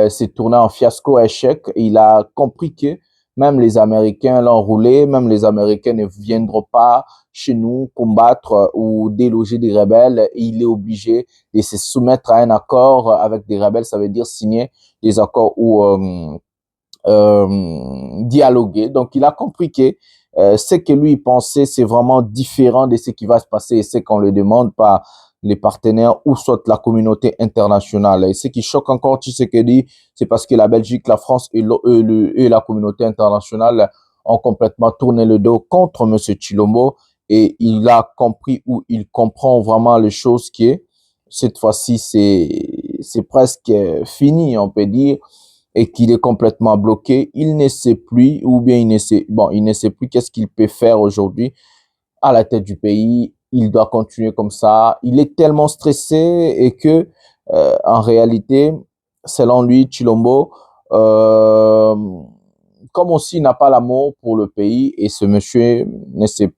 s'est tourné en fiasco, échec. Et il a compris que même les Américains l'ont roulé, même les Américains ne viendront pas chez nous combattre ou déloger des rebelles. Et il est obligé de se soumettre à un accord avec des rebelles, ça veut dire signer des accords ou dialoguer. Donc, il a compris que ce que lui pensait, c'est vraiment différent de ce qui va se passer et ce qu'on le demande par les partenaires ou soit la communauté internationale. Et ce qui choque encore Tshisekedi, c'est parce que la Belgique, la France et la communauté internationale ont complètement tourné le dos contre M. Tshilombo et il a compris ou il comprend vraiment les choses qui est, cette fois-ci, c'est presque fini, on peut dire, et qu'il est complètement bloqué. Il ne sait plus, ou bien il ne sait plus qu'est-ce qu'il peut faire aujourd'hui à la tête du pays. Il doit continuer comme ça. Il est tellement stressé et que, en réalité, selon lui, Tshilombo, comme aussi il n'a pas l'amour pour le pays et ce monsieur ne sait pas.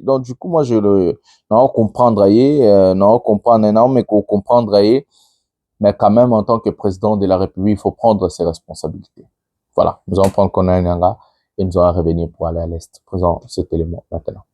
Donc, du coup, moi, je le comprendre, mais comprendre, mais quand même, en tant que président de la République, il faut prendre ses responsabilités. Voilà. Nous allons prendre Corneille Nangaa et nous allons revenir pour aller à l'Est. Présent cet élément maintenant.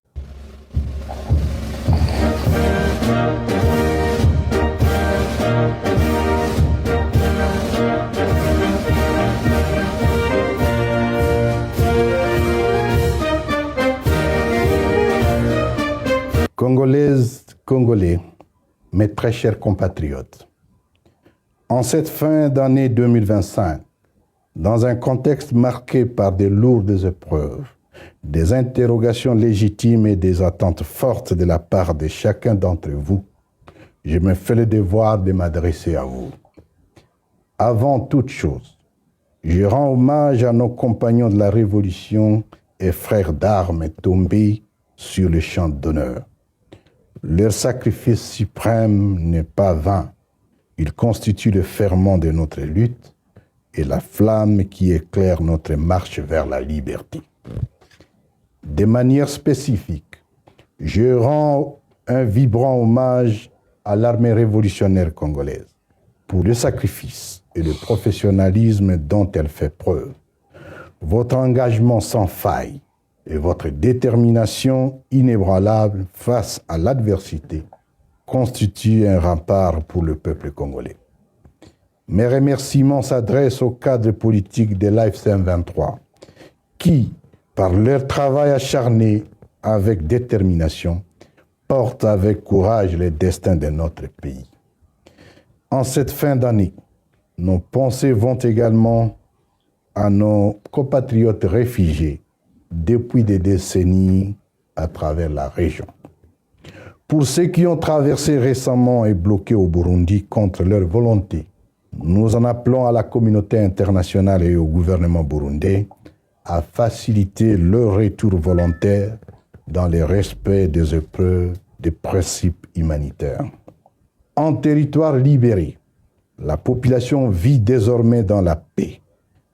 Congolaises, Congolais, mes très chers compatriotes, en cette fin d'année 2025, dans un contexte marqué par de lourdes épreuves, des interrogations légitimes et des attentes fortes de la part de chacun d'entre vous, je me fais le devoir de m'adresser à vous. Avant toute chose, je rends hommage à nos compagnons de la Révolution et frères d'armes tombés sur le champ d'honneur. Leur sacrifice suprême n'est pas vain. Il constitue le ferment de notre lutte et la flamme qui éclaire notre marche vers la liberté. De manière spécifique, je rends un vibrant hommage à l'armée révolutionnaire congolaise pour le sacrifice et le professionnalisme dont elle fait preuve. Votre engagement sans faille et votre détermination inébranlable face à l'adversité constituent un rempart pour le peuple congolais. Mes remerciements s'adressent au cadre politique de l'AFC M23 qui, par leur travail acharné avec détermination, portent avec courage les destins de notre pays. En cette fin d'année, nos pensées vont également à nos compatriotes réfugiés depuis des décennies à travers la région. Pour ceux qui ont traversé récemment et bloqué au Burundi contre leur volonté, nous en appelons à la communauté internationale et au gouvernement burundais à faciliter leur retour volontaire dans le respect des épreuves des principes humanitaires. En territoire libéré, la population vit désormais dans la paix,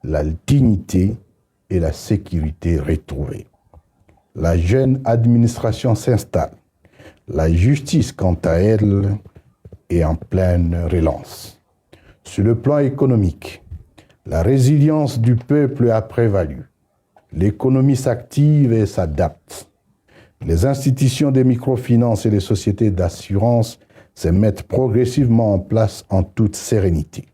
la dignité et la sécurité retrouvées. La jeune administration s'installe. La justice, quant à elle, est en pleine relance. Sur le plan économique, la résilience du peuple a prévalu. L'économie s'active et s'adapte. Les institutions de microfinance et les sociétés d'assurance se mettent progressivement en place en toute sérénité.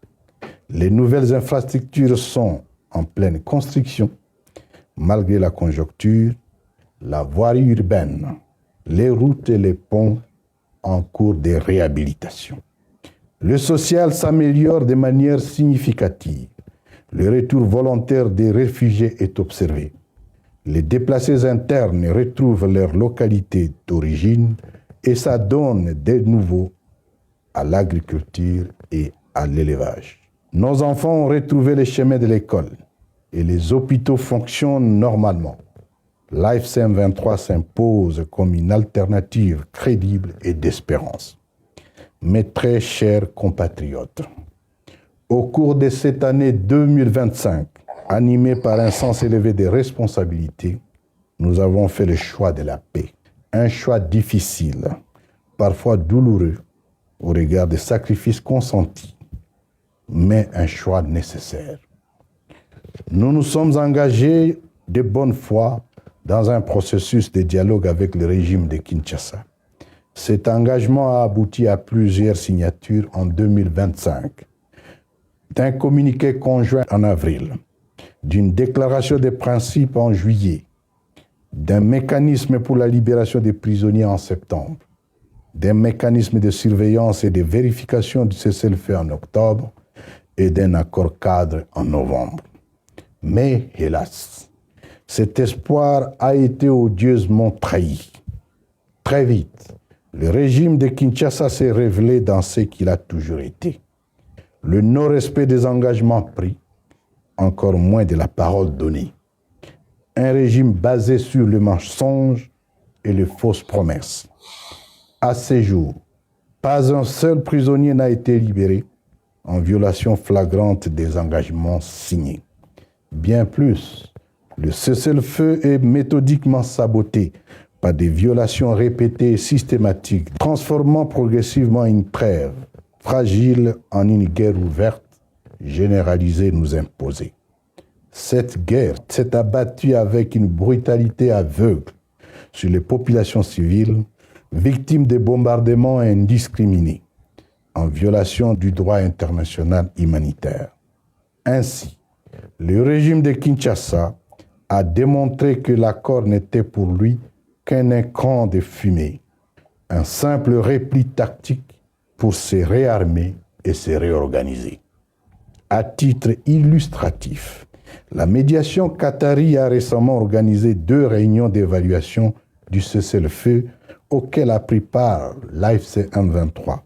Les nouvelles infrastructures sont en pleine construction. Malgré la conjoncture, la voirie urbaine, les routes et les ponts en cours de réhabilitation. Le social s'améliore de manière significative. Le retour volontaire des réfugiés est observé. Les déplacés internes retrouvent leur localité d'origine et ça donne de nouveau à l'agriculture et à l'élevage. Nos enfants ont retrouvé les chemins de l'école et les hôpitaux fonctionnent normalement. L'AFC M23 s'impose comme une alternative crédible et d'espérance. Mes très chers compatriotes, au cours de cette année 2025, animée par un sens élevé des responsabilités, nous avons fait le choix de la paix. Un choix difficile, parfois douloureux, au regard des sacrifices consentis, mais un choix nécessaire. Nous nous sommes engagés de bonne foi dans un processus de dialogue avec le régime de Kinshasa. Cet engagement a abouti à plusieurs signatures en 2025, d'un communiqué conjoint en avril, d'une déclaration de principes en juillet, d'un mécanisme pour la libération des prisonniers en septembre, d'un mécanisme de surveillance et de vérification du cessez-le-feu en octobre et d'un accord cadre en novembre. Mais hélas, cet espoir a été odieusement trahi. Très vite, le régime de Kinshasa s'est révélé dans ce qu'il a toujours été. Le non-respect des engagements pris, encore moins de la parole donnée. Un régime basé sur le mensonge et les fausses promesses. À ce jour, pas un seul prisonnier n'a été libéré en violation flagrante des engagements signés. Bien plus, le cessez-le-feu est méthodiquement saboté par des violations répétées et systématiques, transformant progressivement une trêve fragile en une guerre ouverte, généralisée nous imposée. Cette guerre s'est abattue avec une brutalité aveugle sur les populations civiles, victimes de bombardements indiscriminés, en violation du droit international humanitaire. Ainsi, le régime de Kinshasa a démontré que l'accord n'était pour lui qu'un écran de fumée, un simple repli tactique pour se réarmer et se réorganiser. À titre illustratif, la médiation qatari a récemment organisé 2 réunions d'évaluation du cessez-le-feu auxquelles a pris part l'AFC M23,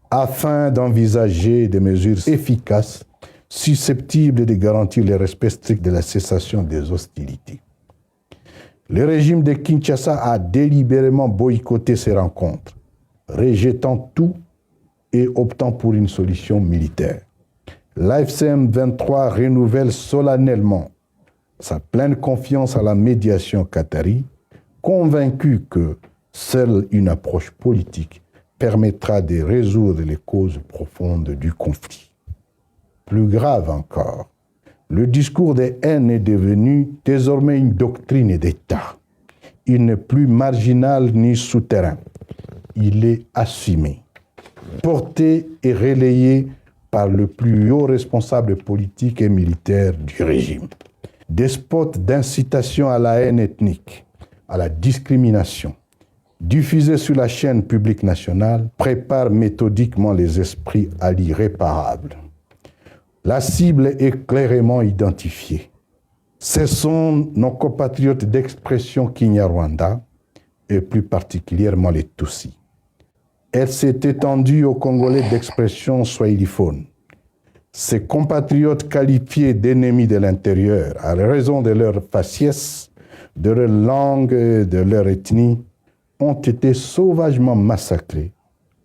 afin d'envisager des mesures efficaces susceptibles de garantir le respect strict de la cessation des hostilités. Le régime de Kinshasa a délibérément boycotté ces rencontres, rejetant tout et optant pour une solution militaire. L'AFC M23 renouvelle solennellement sa pleine confiance à la médiation qatari, convaincu que seule une approche politique permettra de résoudre les causes profondes du conflit. Plus grave encore, Le discours des haines est devenu désormais une doctrine d'État. Il n'est plus marginal ni souterrain. Il est assumé, porté et relayé par le plus haut responsable politique et militaire du régime. Des spots d'incitation à la haine ethnique, à la discrimination, diffusés sur la chaîne publique nationale, préparent méthodiquement les esprits à l'irréparable. La cible est clairement identifiée. Ce sont nos compatriotes d'expression Kinyarwanda, et plus particulièrement les Tutsis. Elle s'est étendue aux Congolais d'expression swahiliphone. Ces compatriotes qualifiés d'ennemis de l'intérieur à raison de leur faciès, de leur langue, de leur ethnie, ont été sauvagement massacrés,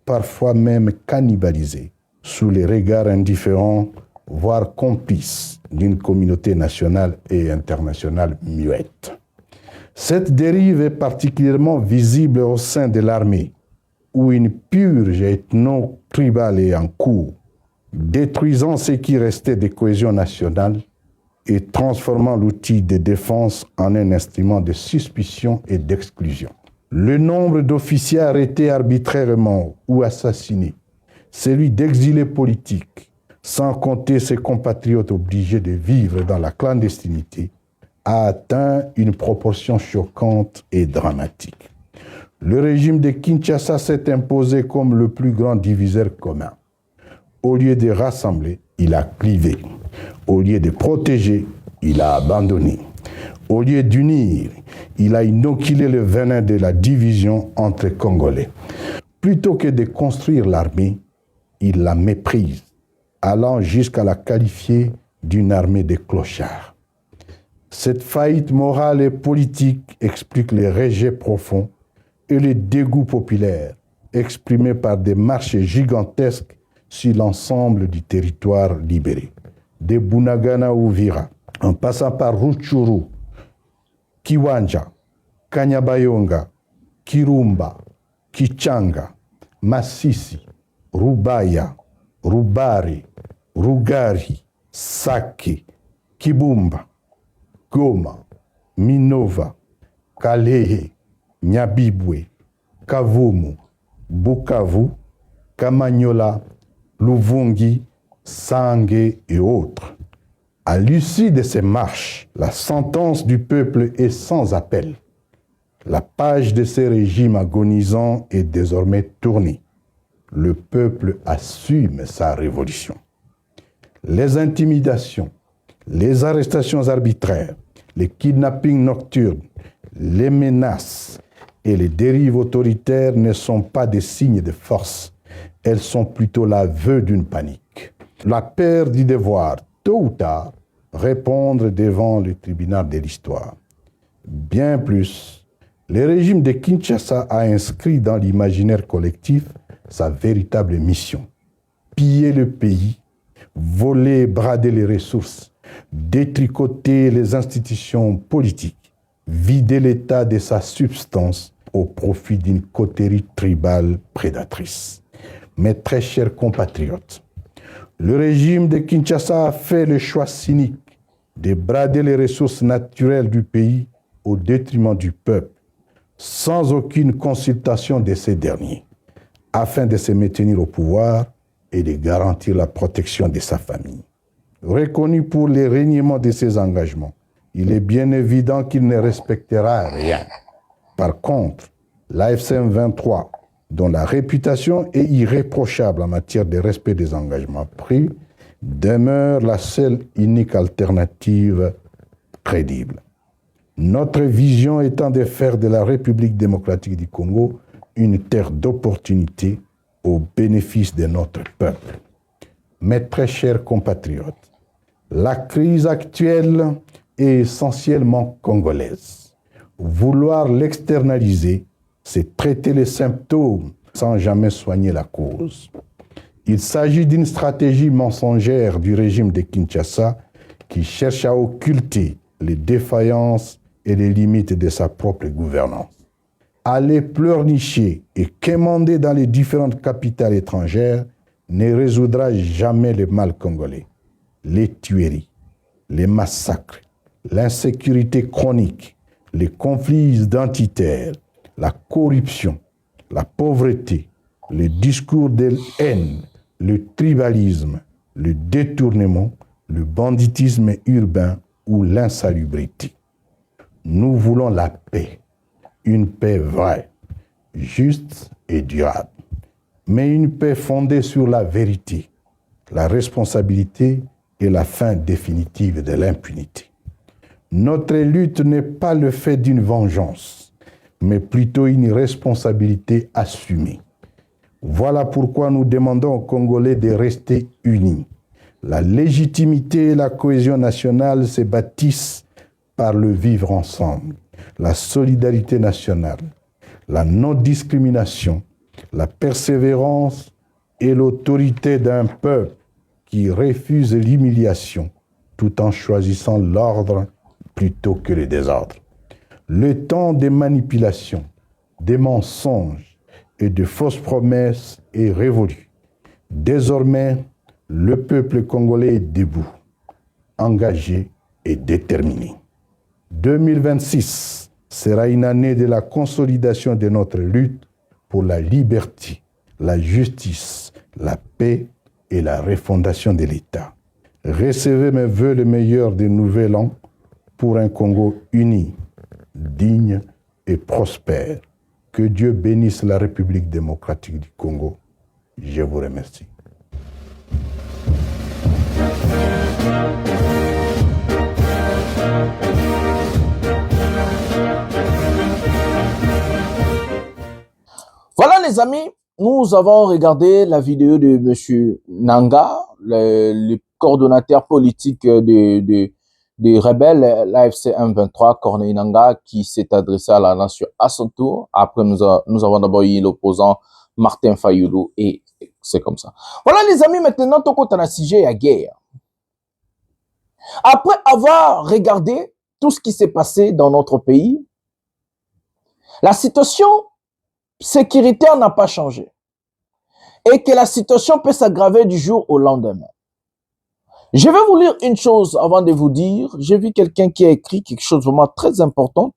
parfois même cannibalisés, sous les regards indifférents, voire complices d'une communauté nationale et internationale muette. Cette dérive est particulièrement visible au sein de l'armée, où une purge ethno-tribale est en cours, détruisant ce qui restait de cohésion nationale et transformant l'outil de défense en un instrument de suspicion et d'exclusion. Le nombre d'officiers arrêtés arbitrairement ou assassinés, celui d'exilés politiques, sans compter ses compatriotes obligés de vivre dans la clandestinité, a atteint une proportion choquante et dramatique. Le régime de Kinshasa s'est imposé comme le plus grand diviseur commun. Au lieu de rassembler, il a clivé. Au lieu de protéger, il a abandonné. Au lieu d'unir, il a inoculé le venin de la division entre Congolais. Plutôt que de construire l'armée, il la méprise, allant jusqu'à la qualifier d'une armée de clochards. Cette faillite morale et politique explique les rejets profonds et le dégoût populaire exprimés par des marches gigantesques sur l'ensemble du territoire libéré. De Bunagana ou Uvira, en passant par Rutshuru, Kiwanja, Kanyabayonga, Kirumba, Kichanga, Masisi, Rubaya, Rubari, Rugari, Sake, Kibumba, Goma, Minova, Kalehe, Nyabibwe, Kavumu, Bukavu, Kamanyola, Luvungi, Sangue et autres. À l'issue de ces marches, la sentence du peuple est sans appel. La page de ces régimes agonisants est désormais tournée. Le peuple assume sa révolution. Les intimidations, les arrestations arbitraires, les kidnappings nocturnes, les menaces et les dérives autoritaires ne sont pas des signes de force. Elles sont plutôt l'aveu d'une panique. La peur du devoir, tôt ou tard, répondre devant le tribunal de l'histoire. Bien plus, le régime de Kinshasa a inscrit dans l'imaginaire collectif sa véritable mission. Piller le pays, voler et brader les ressources, détricoter les institutions politiques, vider l'État de sa substance au profit d'une coterie tribale prédatrice. Mes très chers compatriotes, le régime de Kinshasa a fait le choix cynique de brader les ressources naturelles du pays au détriment du peuple, sans aucune consultation de ces derniers, afin de se maintenir au pouvoir et de garantir la protection de sa famille. Reconnu pour les reniements de ses engagements, il est bien évident qu'il ne respectera rien. Par contre, l'AFCM 23, dont la réputation est irréprochable en matière de respect des engagements pris, demeure la seule unique alternative crédible. Notre vision étant de faire de la République démocratique du Congo une terre d'opportunité au bénéfice de notre peuple. Mes très chers compatriotes, la crise actuelle est essentiellement congolaise. Vouloir l'externaliser, c'est traiter les symptômes sans jamais soigner la cause. Il s'agit d'une stratégie mensongère du régime de Kinshasa qui cherche à occulter les défaillances et les limites de sa propre gouvernance. Aller pleurnicher et quémander dans les différentes capitales étrangères ne résoudra jamais le mal congolais. Les tueries, les massacres, l'insécurité chronique, les conflits identitaires, la corruption, la pauvreté, le discours de haine, le tribalisme, le détournement, le banditisme urbain ou l'insalubrité. Nous voulons la paix, une paix vraie, juste et durable, mais une paix fondée sur la vérité, la responsabilité et la fin définitive de l'impunité. Notre lutte n'est pas le fait d'une vengeance, mais plutôt une responsabilité assumée. Voilà pourquoi nous demandons aux Congolais de rester unis. La légitimité et la cohésion nationale se bâtissent par le vivre ensemble, la solidarité nationale, la non-discrimination, la persévérance et l'autorité d'un peuple qui refuse l'humiliation tout en choisissant l'ordre plutôt que le désordre. Le temps des manipulations, des mensonges et de fausses promesses est révolu. Désormais, le peuple congolais est debout, engagé et déterminé. 2026 sera une année de la consolidation de notre lutte pour la liberté, la justice, la paix et la refondation de l'État. Recevez mes vœux le meilleur du nouvel an pour un Congo uni, digne et prospère. Que Dieu bénisse la République démocratique du Congo. Je vous remercie. Voilà les amis, nous avons regardé la vidéo de M. Nanga, le coordonnateur politique des rebelles, l'AFC M23, Corneille Nanga, qui s'est adressé à la nation à son tour. Après, nous avons d'abord eu l'opposant Martin Fayulu et c'est comme ça. Voilà les amis, maintenant, tout compte en sujet à guerre. Après avoir regardé tout ce qui s'est passé dans notre pays, la situation sécuritaire n'a pas changé et que la situation peut s'aggraver du jour au lendemain. Je vais vous lire une chose avant de vous dire. J'ai vu quelqu'un qui a écrit quelque chose de vraiment très important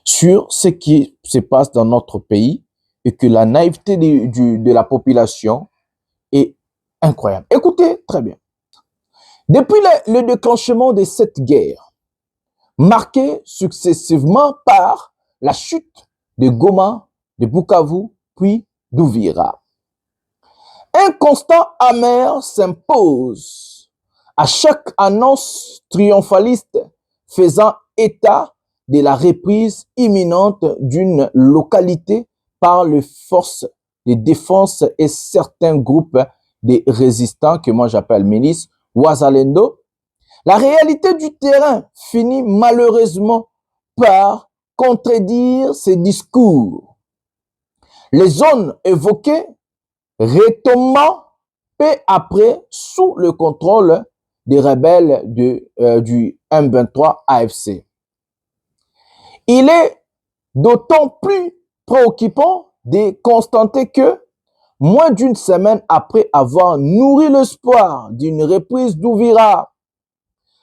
sur ce qui se passe dans notre pays et que la naïveté de la population est incroyable. Écoutez très bien. Depuis le déclenchement de cette guerre, marquée successivement par la chute de Goma, de Bukavu, puis d'Uvira, un constat amer s'impose à chaque annonce triomphaliste faisant état de la reprise imminente d'une localité par les forces de défense et certains groupes de résistants que moi j'appelle milices, Wazalendo. La réalité du terrain finit malheureusement par contredire ces discours. Les zones évoquées retombant peu après sous le contrôle des rebelles du M23 AFC. Il est d'autant plus préoccupant de constater que, moins d'une semaine après avoir nourri l'espoir d'une reprise d'Uvira,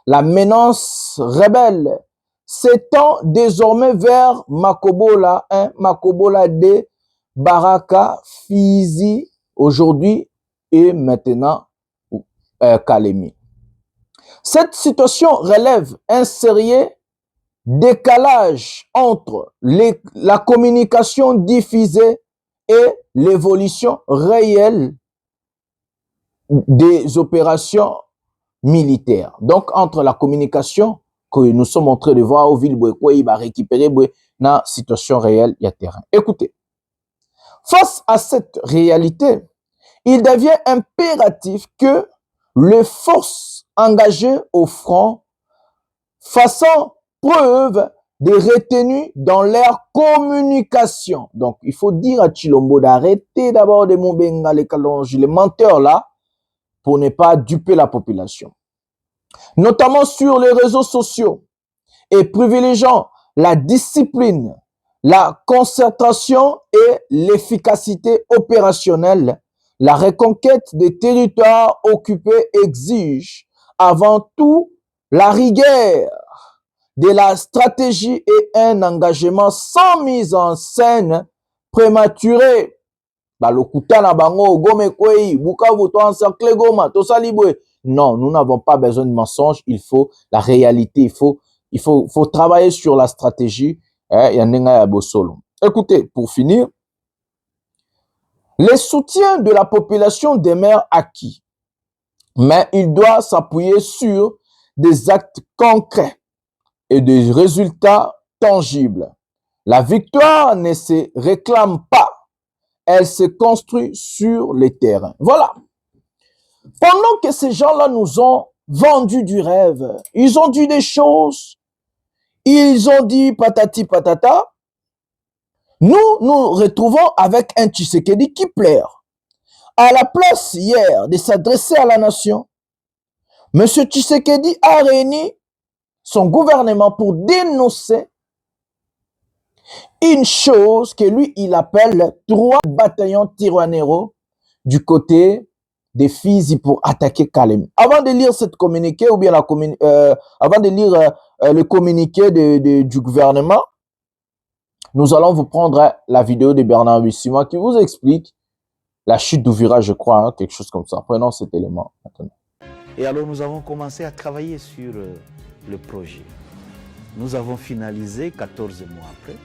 la menace rebelle s'étend désormais vers Makobola, Makobola de Baraka, Fizi, aujourd'hui et maintenant Kalemi. Cette situation relève un sérieux décalage entre la communication diffusée et l'évolution réelle des opérations militaires. Donc, entre la communication que nous sommes en train de voir au ville, il va récupérer la situation réelle, il y a terrain. Écoutez, face à cette réalité, il devient impératif que les forces engagées au front fassent preuve de retenue dans leur communication. Donc, il faut dire à Chilombo d'arrêter d'abord de Moubenga, les menteurs là, pour ne pas duper la population. Notamment sur les réseaux sociaux et privilégiant la discipline, la concentration et l'efficacité opérationnelle. La reconquête des territoires occupés exige avant tout la rigueur de la stratégie et un engagement sans mise en scène prématurée. Balokutana bango gome kwei Bukavu to encercler Goma to salibwe. Non, nous n'avons pas besoin de mensonges, il faut la réalité, il faut travailler sur la stratégie. Écoutez, pour finir, les soutiens de la population demeurent acquis, mais il doit s'appuyer sur des actes concrets et des résultats tangibles. La victoire ne se réclame pas, elle se construit sur les terrains. Voilà. Pendant que ces gens-là nous ont vendu du rêve, ils ont dit des choses, ils ont dit patati patata, nous nous retrouvons avec un Tshisekedi qui pleure. À la place hier de s'adresser à la nation, M. Tshisekedi a réuni son gouvernement pour dénoncer une chose que lui, il appelle 3 bataillons Tiroanero du côté des Fizi pour attaquer Kalemi. Avant de lire cette communiqué, ou bien avant de lire le communiqué du gouvernement, nous allons vous prendre la vidéo de Bernard Bissima qui vous explique la chute d'Ouvira, je crois, hein, quelque chose comme ça. Prenons cet élément maintenant. Et alors nous avons commencé à travailler sur le projet. Nous avons finalisé 14 mois après.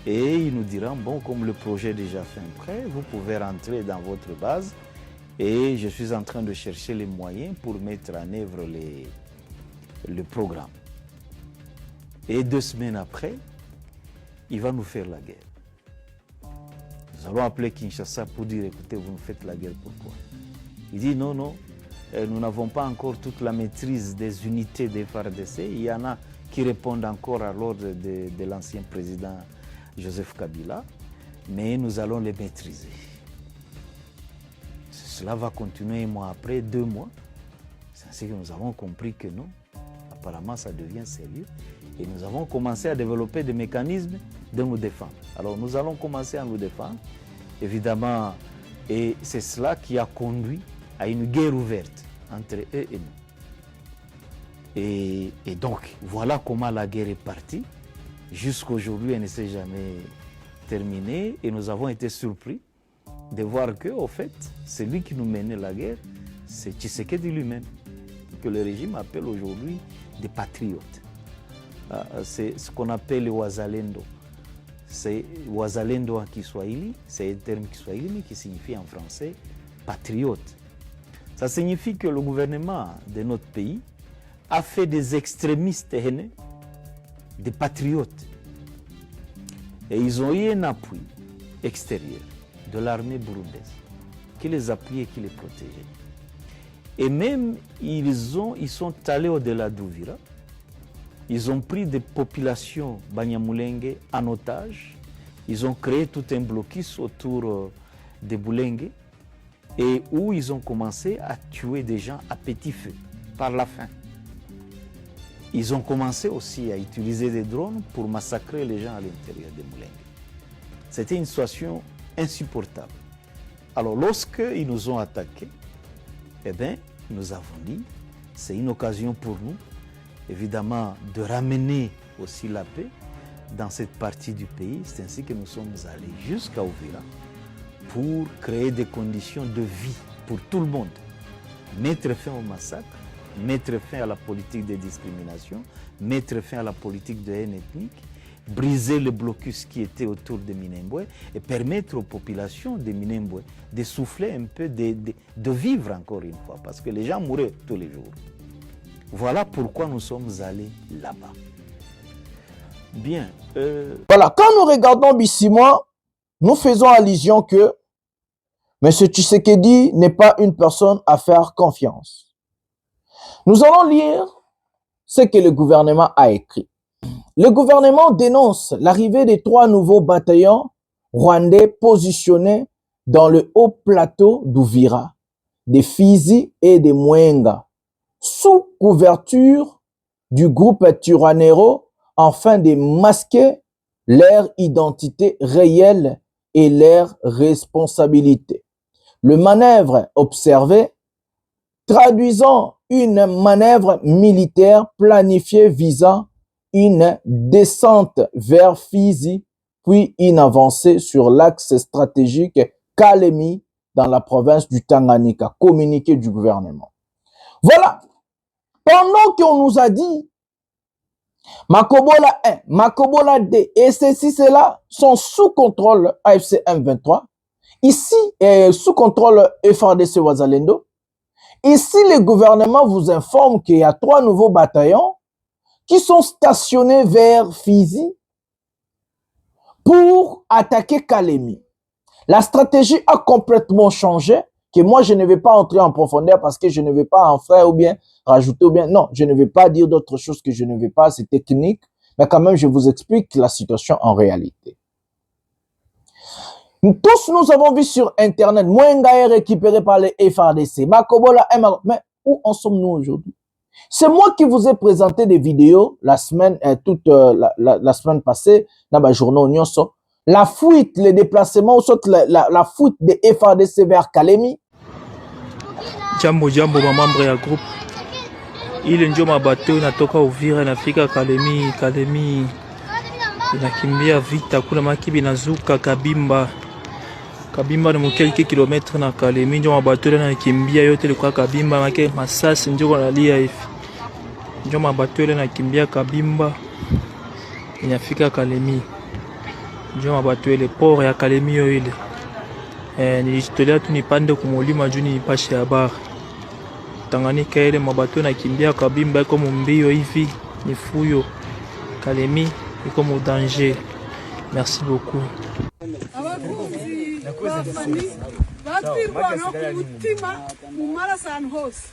Et ils nous diront, bon, comme le projet est déjà fin prêt, vous pouvez rentrer dans votre base. Et je suis en train de chercher les moyens pour mettre en œuvre le programme. Et 2 semaines après, il va nous faire la guerre. Nous allons appeler Kinshasa pour dire, écoutez, vous nous faites la guerre, pourquoi? Il dit, non, non, nous n'avons pas encore toute la maîtrise des unités des FARDC. Il y en a qui répondent encore à l'ordre de l'ancien président Joseph Kabila, mais nous allons les maîtriser. Cela va continuer 1 mois après, 2 mois. C'est ainsi que nous avons compris que non, apparemment ça devient sérieux. Et nous avons commencé à développer des mécanismes de nous défendre. Alors nous allons commencer à nous défendre, évidemment, et c'est cela qui a conduit à une guerre ouverte entre eux et nous. Et donc, voilà comment la guerre est partie. Jusqu'aujourd'hui, elle ne s'est jamais terminée et nous avons été surpris de voir que, au fait, celui qui nous menait la guerre, c'est Tshisekedi lui-même, que le régime appelle aujourd'hui des patriotes. C'est ce qu'on appelle le Wazalendo. C'est Wazalendo en Kiswahili, c'est un terme Kiswahili mais qui signifie en français patriote. Ça signifie que le gouvernement de notre pays a fait des extrémistes haineux, des patriotes. Et ils ont eu un appui extérieur de l'armée burundaise qui les appuyait et qui les protégeait. Et même, ils sont allés au-delà d'Ouvira. Ils ont pris des populations Banyamulenge en otage. Ils ont créé tout un blocus autour de Boulenge et où ils ont commencé à tuer des gens à petit feu, par la faim. Ils ont commencé aussi à utiliser des drones pour massacrer les gens à l'intérieur de Boulenge. C'était une situation insupportable. Alors lorsqu'ils nous ont attaqués, eh bien, nous avons dit, c'est une occasion pour nous, évidemment, de ramener aussi la paix dans cette partie du pays. C'est ainsi que nous sommes allés jusqu'à Ouvira pour créer des conditions de vie pour tout le monde. Mettre fin au massacre, mettre fin à la politique de discrimination, mettre fin à la politique de haine ethnique, briser le blocus qui était autour de Minembwe et permettre aux populations de Minembwe de souffler un peu, de vivre encore une fois, parce que les gens mouraient tous les jours. Voilà pourquoi nous sommes allés là-bas. Bien. Voilà, quand nous regardons Bissima, nous faisons allusion que M. Tshisekedi n'est pas une personne à faire confiance. Nous allons lire ce que le gouvernement a écrit. Le gouvernement dénonce l'arrivée des 3 nouveaux bataillons rwandais positionnés dans le haut plateau d'Ouvira, des Fizi et des Mwenga, sous couverture du groupe Tiroanero, afin de masquer leur identité réelle et leur responsabilité. Le manœuvre observé, traduisant une manœuvre militaire planifiée visant une descente vers Fizi, puis une avancée sur l'axe stratégique Kalemi dans la province du Tanganyika, communiqué du gouvernement. Voilà. Pendant qu'on nous a dit Makobola 1, Makobola 2 et ceci, cela sont sous contrôle AFC M23, ici, sous contrôle FARDC Wazalendo, ici, le gouvernement vous informe qu'il y a 3 nouveaux bataillons qui sont stationnés vers Fizi pour attaquer Kalemi. La stratégie a complètement changé, que moi, je ne vais pas entrer en profondeur parce que je ne vais pas en faire ou bien rajouter ou bien... Non, je ne vais pas dire d'autres choses que je ne vais pas, c'est technique, mais quand même, je vous explique la situation en réalité. Tous nous avons vu sur Internet, Mwenga est récupéré par les FARDC, Makobola est... Mais où en sommes-nous aujourd'hui? C'est moi qui vous ai présenté des vidéos la semaine, la semaine passée, dans ma journée Nyonso. La fuite, les déplacements, ou soit la fuite des FARDC vers Kalemi. Jambo mamambre ya groupe. Ile ndio mabato inatoka Uvira inafika Kalemi, Kalemi inakimbia vita kuna makibi nazuka Kabimba. Kabimba ni mkelke kilometre na Kalemi ndio mabato inakimbia yote ilikuwa Kabimba make masasi ndio wanalia hivi. Ndio mabato inakimbia Kabimba inafika Kalemi. Ndio mabato ile port ya Kalemi yo ile. Nilijitolea tu nipande kumulima juu nipashe habari. Tanganyika ile mabato nakimbia Kabimba iko mbio hivi ni fuyo. Kalemi iko mu danger. Merci beaucoup. Batirwa no kumutima mu maraso ahantu hose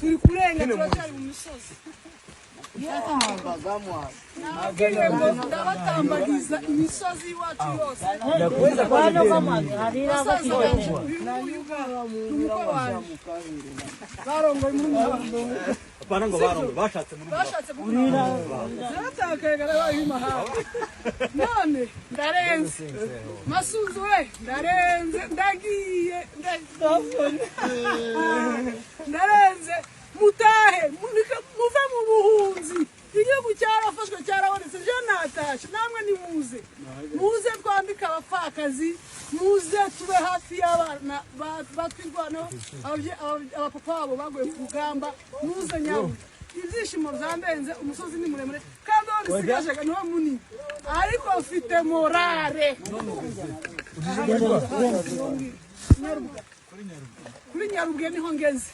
turi kurenga turacyari mu misozi ndabatambagiza imisozi iwacu yose barongoye muri bashatse none ndarenze Masuzu we ndarenze ndagiye ndarenze mutahe muve mu buhunzi igihugu cyarafashwe cyarabonetse je natashe namwe nimuze muze twambika abapfakazi muze tube hafi y'abana batwirwano abapapa babo bagoye ku rugamba muze nyawe ibyishimo byambenze umusozi ni muremure kandi aho risigaje niho munini ariko ufite morale kuri Nyarugenge niho ngeze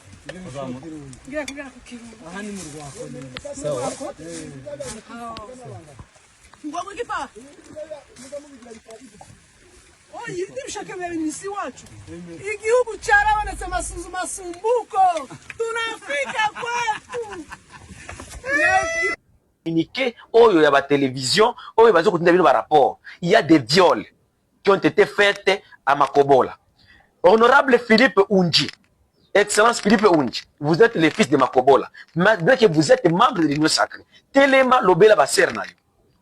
ngiye kugera ku kirundo aha ni mu Rwanda sawa ngwa mugipa oyi ndibishaka bya misi wacu igihugu cyarabonetse Masuzu masumbuko tunafika kwetu communiqué oyo ya ba télévision oyo bazo kutinda bino ba rapport il y a des viols qui ont été faits à Makobola. Honorable Philippe Unji, Excellence Philippe Unji, vous êtes le fils de Makobola, malgré que vous êtes membre de l'Union sacrée. Telema lobela ba serna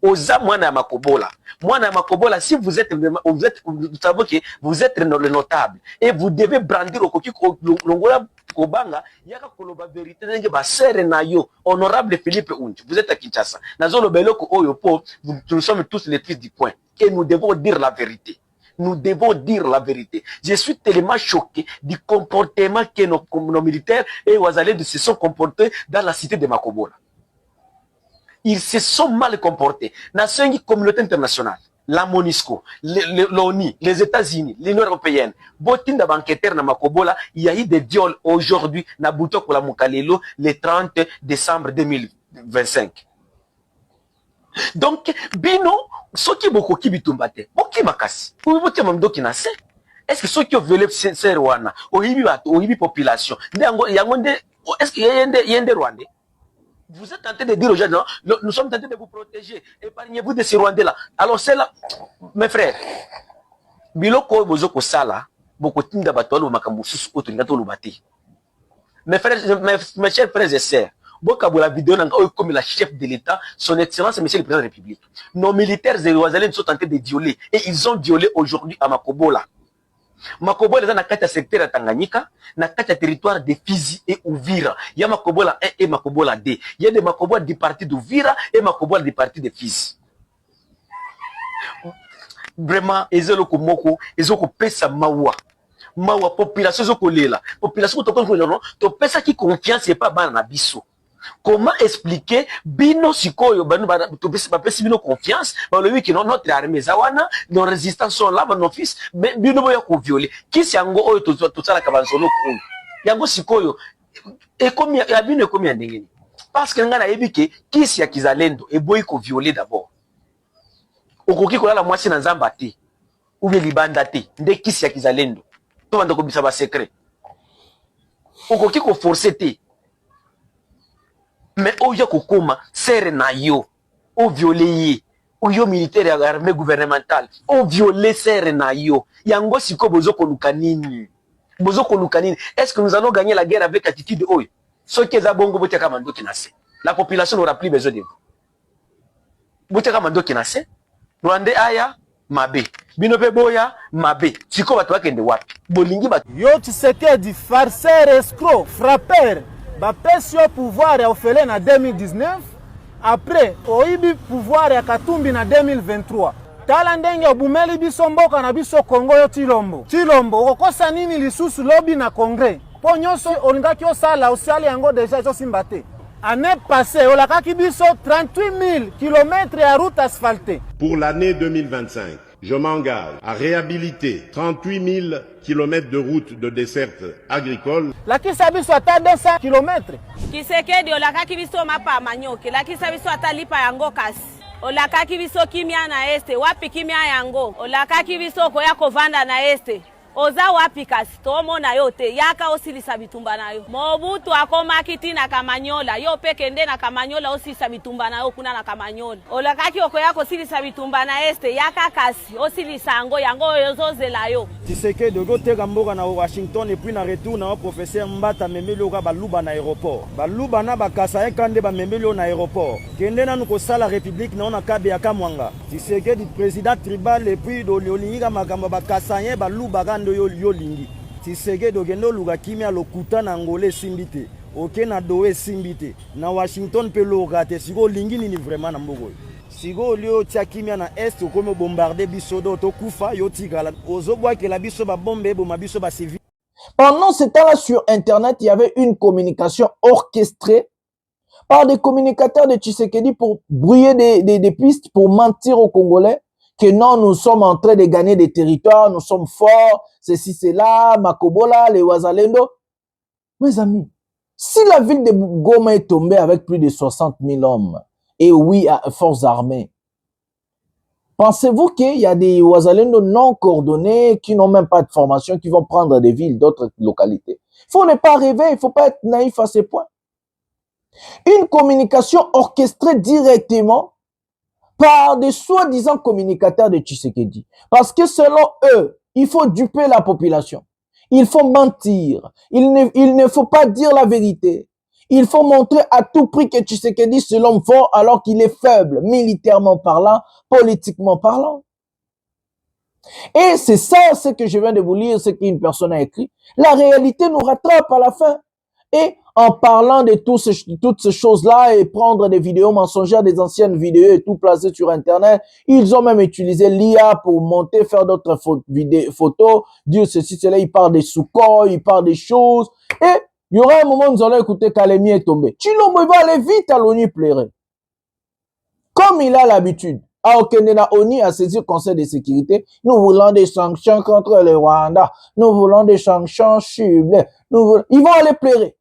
oza mwana ya Makobola. Mwana ya Makobola, si vous êtes vous savez que vous êtes le notable et vous devez brandir au koki longola kobanga yaka koloba vérité ndenge ba sere na yo. Honorable Philippe Unji, vous êtes à Kinshasa. Nazo lobelo ko oyo po, nous sommes tous les fils du coin et nous devons dire la vérité. Nous devons dire la vérité. Je suis tellement choqué du comportement que nos militaires et Ouazalais se sont comportés dans la cité de Makobola. Ils se sont mal comportés. Dans la communauté internationale, la MONUSCO, l'ONU, les États-Unis, l'Union européenne, Botinda banqueter na Makobola, il y a eu des viols aujourd'hui na Butokola la Mukalelo le 30 décembre 2025. Donc, bino, ceux qui beaucoup qui bitumbate, beaucoup makasi, ou beaucoup mamdo qui n'a c'est. Est-ce que ceux qui ont violé ces Rwanda, ou ibi population, est-ce qu'il y a des Rwandais? Vous êtes tenté de dire aux gens, non, nous sommes tentés de vous protéger, épargnez-vous de ces Rwandais-là. Alors c'est là, mes frères, biloko bozoko sala, beaucoup tinda batolo makambusus otulingato lubati. Mes frères, mes chers frères et sœurs, la vidéo comme la chef de l'État, son excellence, monsieur le président de la République. Nos militaires et Ouazalais sont tentés de violer. Et ils ont violé aujourd'hui à Makobola. Makobola eza na kati ya secteur ya Tanganyika, na kati ya territoire de Fizi et Uvira. Il y a Makobola 1 et Makobola 2. Il y a des Makobola du parti d'Uvira et Makobola du parti de Fizi. Vraiment, ezelo komoko, ezoko pesa mawa. Mawa population ezoko lela. Population to konko to pesa ki confiance et pas bana na biso. Comment expliquer bino sikoyo banu to pesa bino confiance, ba le wiki notre armée zawana, nos résistants sont là, nos fils, mais bino boya ko violer. Ki si yango oyo to sala ka banzono ko. Yango sikoyo et combien ya bino combien ndengeni. Parce que ngana yebike ki si ya kizalendo e boyi ko violer d'abord. Okoki kolala mwasi na nzamba te ou bien libanda te nde kisi ya kizalendo to banda ko bisa ba secret okoki ko forcer te mais oya kokoma sere na yo o violer yo militaire ya armée gouvernementale o violer sere na yo yango siko bozo ko lukanini est-ce que nous allons gagner la guerre avec attitude oyo soki eza bongo botia kama ndoki na se la population n'aura plus besoin de vous botia kama ndoki na se Rwande aya mabe binope boya mabe siko bato bakende wapi bolingi bato yo Tshisekedi farceur escroc frappeur bapesi yo pouvoir ya ofele na 2019 après oyibi pouvoir ya Katumbi na 2023 tala ndenge obumeli biso mboka na biso Kongo yo Tilombo okokosa nini lisusu lobi na Congrès po nyonso olingaki osala osali yango deja ezosimba te. Année passée, on a 38 000 km à route asphaltée. Pour l'année 2025, je m'engage à réhabiliter 38 000 km de route de desserte agricole. La kisabiso ata 200 km. Kisekedi olaka kibiso mapa manyoke, la kisabiso ata lipa yango kasi. Olaka kibiso kimia na este, wapi kimia yango. Olaka kibiso koya kovanda na este. Oza wapi kasi tomona yote yaka osilisa bitumba nayo Mobutu akomaki tina Kamanyola yo pekende na Kamanyola osilisa bitumba nayo kuna na Kamanyola olakaki okoyako osilisa bitumba na este yaka kasi osilisa yango yozozela yo Tshisekedi dogo teka mboka na Washington et puis na retour na professeur Mbata memeli oka baluba na aéroport baluba na bakasa ekande ba memeli na aéroport kende na nuko sala république na ona kabe ya Kamwanga Tshisekedi président tribal et puis do liolinga makamba bakasa ye baluba yo lingi Tshisekedi ogendo luka kimia lokuta na ngole simbite oke na doe simbite na Washington pe lo rate siko lingi nini vraiment na mboko siko lio tia kimia na est okome bombarder biso do to kufa yo tigala ozobwa ke la biso ba bombe bo mabiso ba civil. Pendant ce temps-là sur internet, il y avait une communication orchestrée par des communicateurs de Tshisekedi pour brouiller des pistes pour mentir aux Congolais que non, nous sommes en train de gagner des territoires, nous sommes forts, ceci, cela, Makobola, les Wazalendo. Mes amis, si la ville de Goma est tombée avec plus de 60 000 hommes, et oui, à forces armées, pensez-vous qu'il y a des Wazalendo non coordonnés, qui n'ont même pas de formation, qui vont prendre des villes d'autres localités? Il faut ne pas rêver, il ne faut pas être naïf à ces points. Une communication orchestrée directement par des soi-disant communicateurs de Tshisekedi. Parce que selon eux, il faut duper la population. Il faut mentir. Il ne faut pas dire la vérité. Il faut montrer à tout prix que Tshisekedi c'est l'homme fort alors qu'il est faible, militairement parlant, politiquement parlant. Et c'est ça ce que je viens de vous lire, ce qu'une personne a écrit. La réalité nous rattrape à la fin. Et en parlant de toutes ces choses-là et prendre des vidéos mensongères, des anciennes vidéos et tout placer sur Internet, ils ont même utilisé l'IA pour monter, faire d'autres photos, dire ceci, cela, ils parlent des Sukhoi, ils parlent des choses. Et il y aura un moment où nous allons écouter Kalemi est tombé. Tshilombo, il va aller vite à l'ONU pleurer. Comme il a l'habitude. Ah, Okendena ONU a saisi le Conseil de sécurité. Nous voulons des sanctions contre le Rwanda. Nous voulons des sanctions ciblées. Ils vont aller pleurer.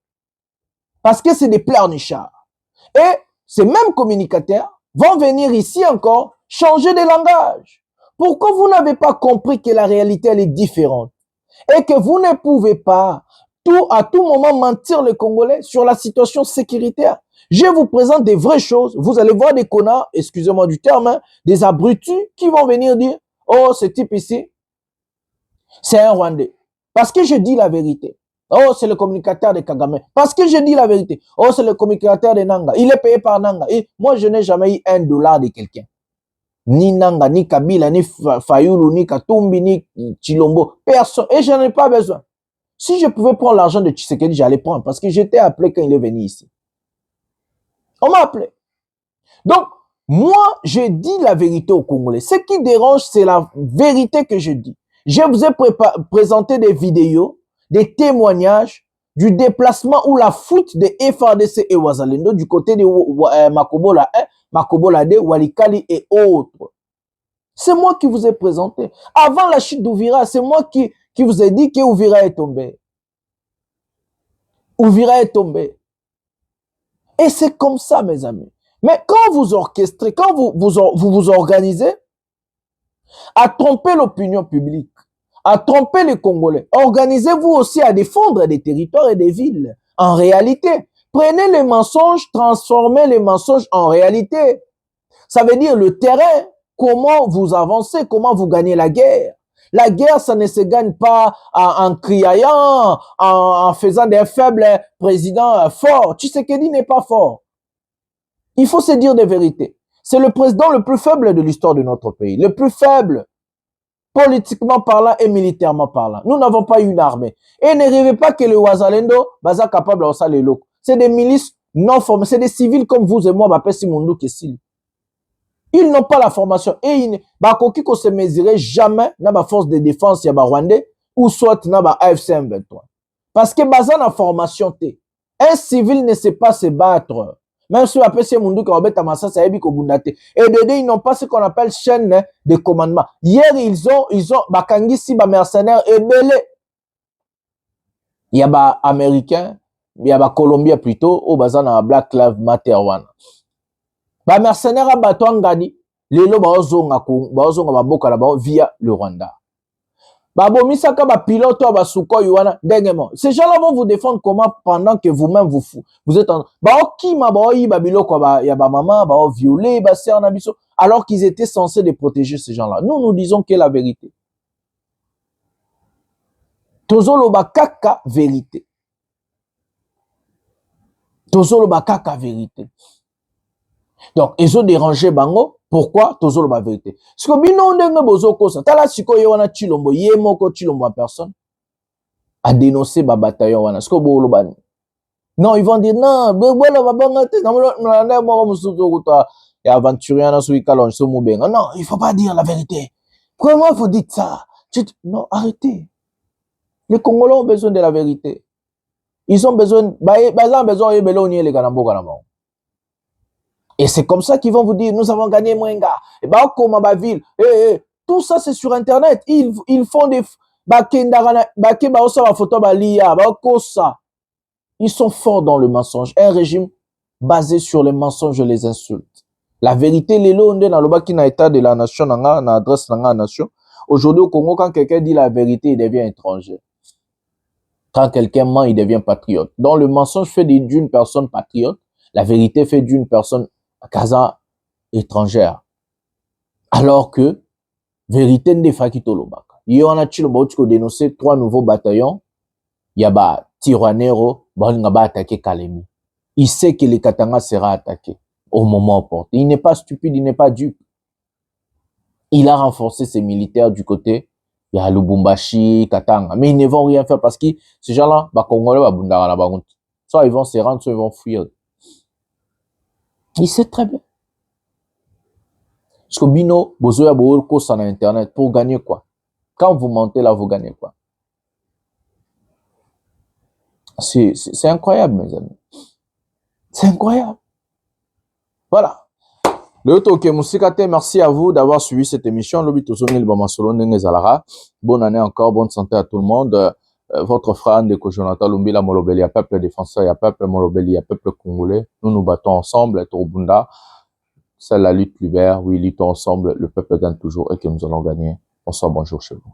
Parce que c'est des pleurnichards. Et ces mêmes communicateurs vont venir ici encore changer de langage. Pourquoi vous n'avez pas compris que la réalité elle est différente et que vous ne pouvez pas à tout moment mentir les Congolais sur la situation sécuritaire? Je vous présente des vraies choses. Vous allez voir des connards, excusez-moi du terme, hein, des abrutis qui vont venir dire « Oh, ce type ici, c'est un Rwandais. » Parce que je dis la vérité. Oh, c'est le communicateur de Kagame. Parce que je dis la vérité. Oh, c'est le communicateur de Nanga. Il est payé par Nanga. Et moi, je n'ai jamais eu $1 de quelqu'un. ni Nanga, ni Kabila, ni Fayoulou, ni Katumbi, ni Chilombo. Personne. Et je n'en ai pas besoin. Si je pouvais prendre l'argent de Tshisekedi, j'allais prendre parce que j'étais appelé quand il est venu ici. On m'a appelé. Donc, moi, je dis la vérité aux Congolais. Ce qui dérange, c'est la vérité que je dis. Je vous ai présenté des vidéos, des témoignages du déplacement ou la fuite de FARDC et Wazalendo du côté de Makobola 1, Makobola 2, Walikali et autres. C'est moi qui vous ai présenté. Avant la chute d'Ouvira, c'est moi qui vous ai dit que Ouvira est tombé. Ouvira est tombé. Et c'est comme ça, mes amis. Mais quand vous orchestrez, quand vous organisez à tromper l'opinion publique, à tromper les Congolais, organisez-vous aussi à défendre des territoires et des villes. En réalité, prenez les mensonges, transformez les mensonges en réalité. Ça veut dire le terrain, comment vous avancez, comment vous gagnez la guerre. La guerre, ça ne se gagne pas en criant, en faisant des faibles présidents forts. Tshisekedi n'est pas fort. Il faut se dire des vérités. C'est le président le plus faible de l'histoire de notre pays. Le plus faible, politiquement parlant et militairement parlant. Nous n'avons pas une armée. Et ne rêvez pas que le Wazalendo va être capable de faire les locaux. C'est des milices non formées. C'est des civils comme vous et moi, ils n'ont pas la formation. Et ils ne se mesurer jamais dans la force de défense ya Rwandais ou soit dans la AFC M23. Parce que dans la formation, un civil ne sait pas se battre. Même si après c'est Mundu qui va Massa, ça y Kobundate. Et de deux, ils n'ont pas ce qu'on appelle chaîne de commandement. Hier, ils ont, Bakangisi, mercenaires et belé. Il y a des Américains, il y a des Colombiens plutôt, au bazan Black Lives Matter one. Ba mercenaires à Batouangadi, les lobes bazonga baboka là-bas via le Rwanda. Babomisaka ba pilote ba Sukhoi wana ndengemo. Ces gens-là vont vous défendre comment pendant que vous-même vous êtes en okima ba biloko ba ya ba maman ba violer ba sœur na biso alors qu'ils étaient censés de protéger ces gens-là. Nous disons que la vérité. Tozolo ba kaka vérité. Tozolo ba kaka vérité. Donc, ils ont dérangé Bango. Pourquoi? Tozolo ba vérité. Parce que bino ndenge bozo kosa. Tala siko ye wana Chilombo. Ye moko Chilombo à personne. A dénoncer ba bataillon wana. Parce que bo lo bani. Non, ils vont dire, non, non, il faut pas dire la vérité. Comment vous dites ça? Non, arrêtez. Les Congolais ont besoin de la vérité. Ils ont besoin, et c'est comme ça qu'ils vont vous dire, nous avons gagné Mwenga. Et bah, comme ma ville. Tout ça, c'est sur Internet. Ils font des, ils sont forts dans le mensonge. Un régime basé sur les mensonges et les insultes. La vérité, les lots, on est dans le bas qui n'a état de la nation, dans l'adresse de la nation. Aujourd'hui, au Congo, quand quelqu'un dit la vérité, il devient étranger. Quand quelqu'un ment, il devient patriote. Donc, le mensonge fait d'une personne patriote. La vérité fait d'une personne kaza étrangère. Alors que, vérité n'est pas qui tolobaka. Il y en a dénoncé 3 nouveaux bataillons. Il y a Tiranero, va attaquer Kalemi. Il sait que les Katanga sera attaqué au moment opportun. Il n'est pas stupide, il n'est pas dupe. Il a renforcé ses militaires du côté. Il y a Lubumbashi, Katanga. Mais ils ne vont rien faire parce que ces gens-là, Congolais, soit ils vont se rendre, soit ils vont fuir. Il sait très bien. Parce que Bino, Bozoya Boolko, ça na Internet. Pour gagner quoi? Quand vous mentez là, vous gagnez quoi? C'est incroyable, mes amis. C'est incroyable. Voilà. Merci à vous d'avoir suivi cette émission. Bonne année encore, bonne santé à tout le monde. Votre frère Ndeko Jonathan Lumbila Molobeli, à peuple défenseur, il y a peuple Molobeli, il y a peuple congolais. Nous nous battons ensemble, Torobunda. C'est la lutte libère. Oui, luttons ensemble. Le peuple gagne toujours et que nous allons gagner. Bonsoir, bonjour chez vous.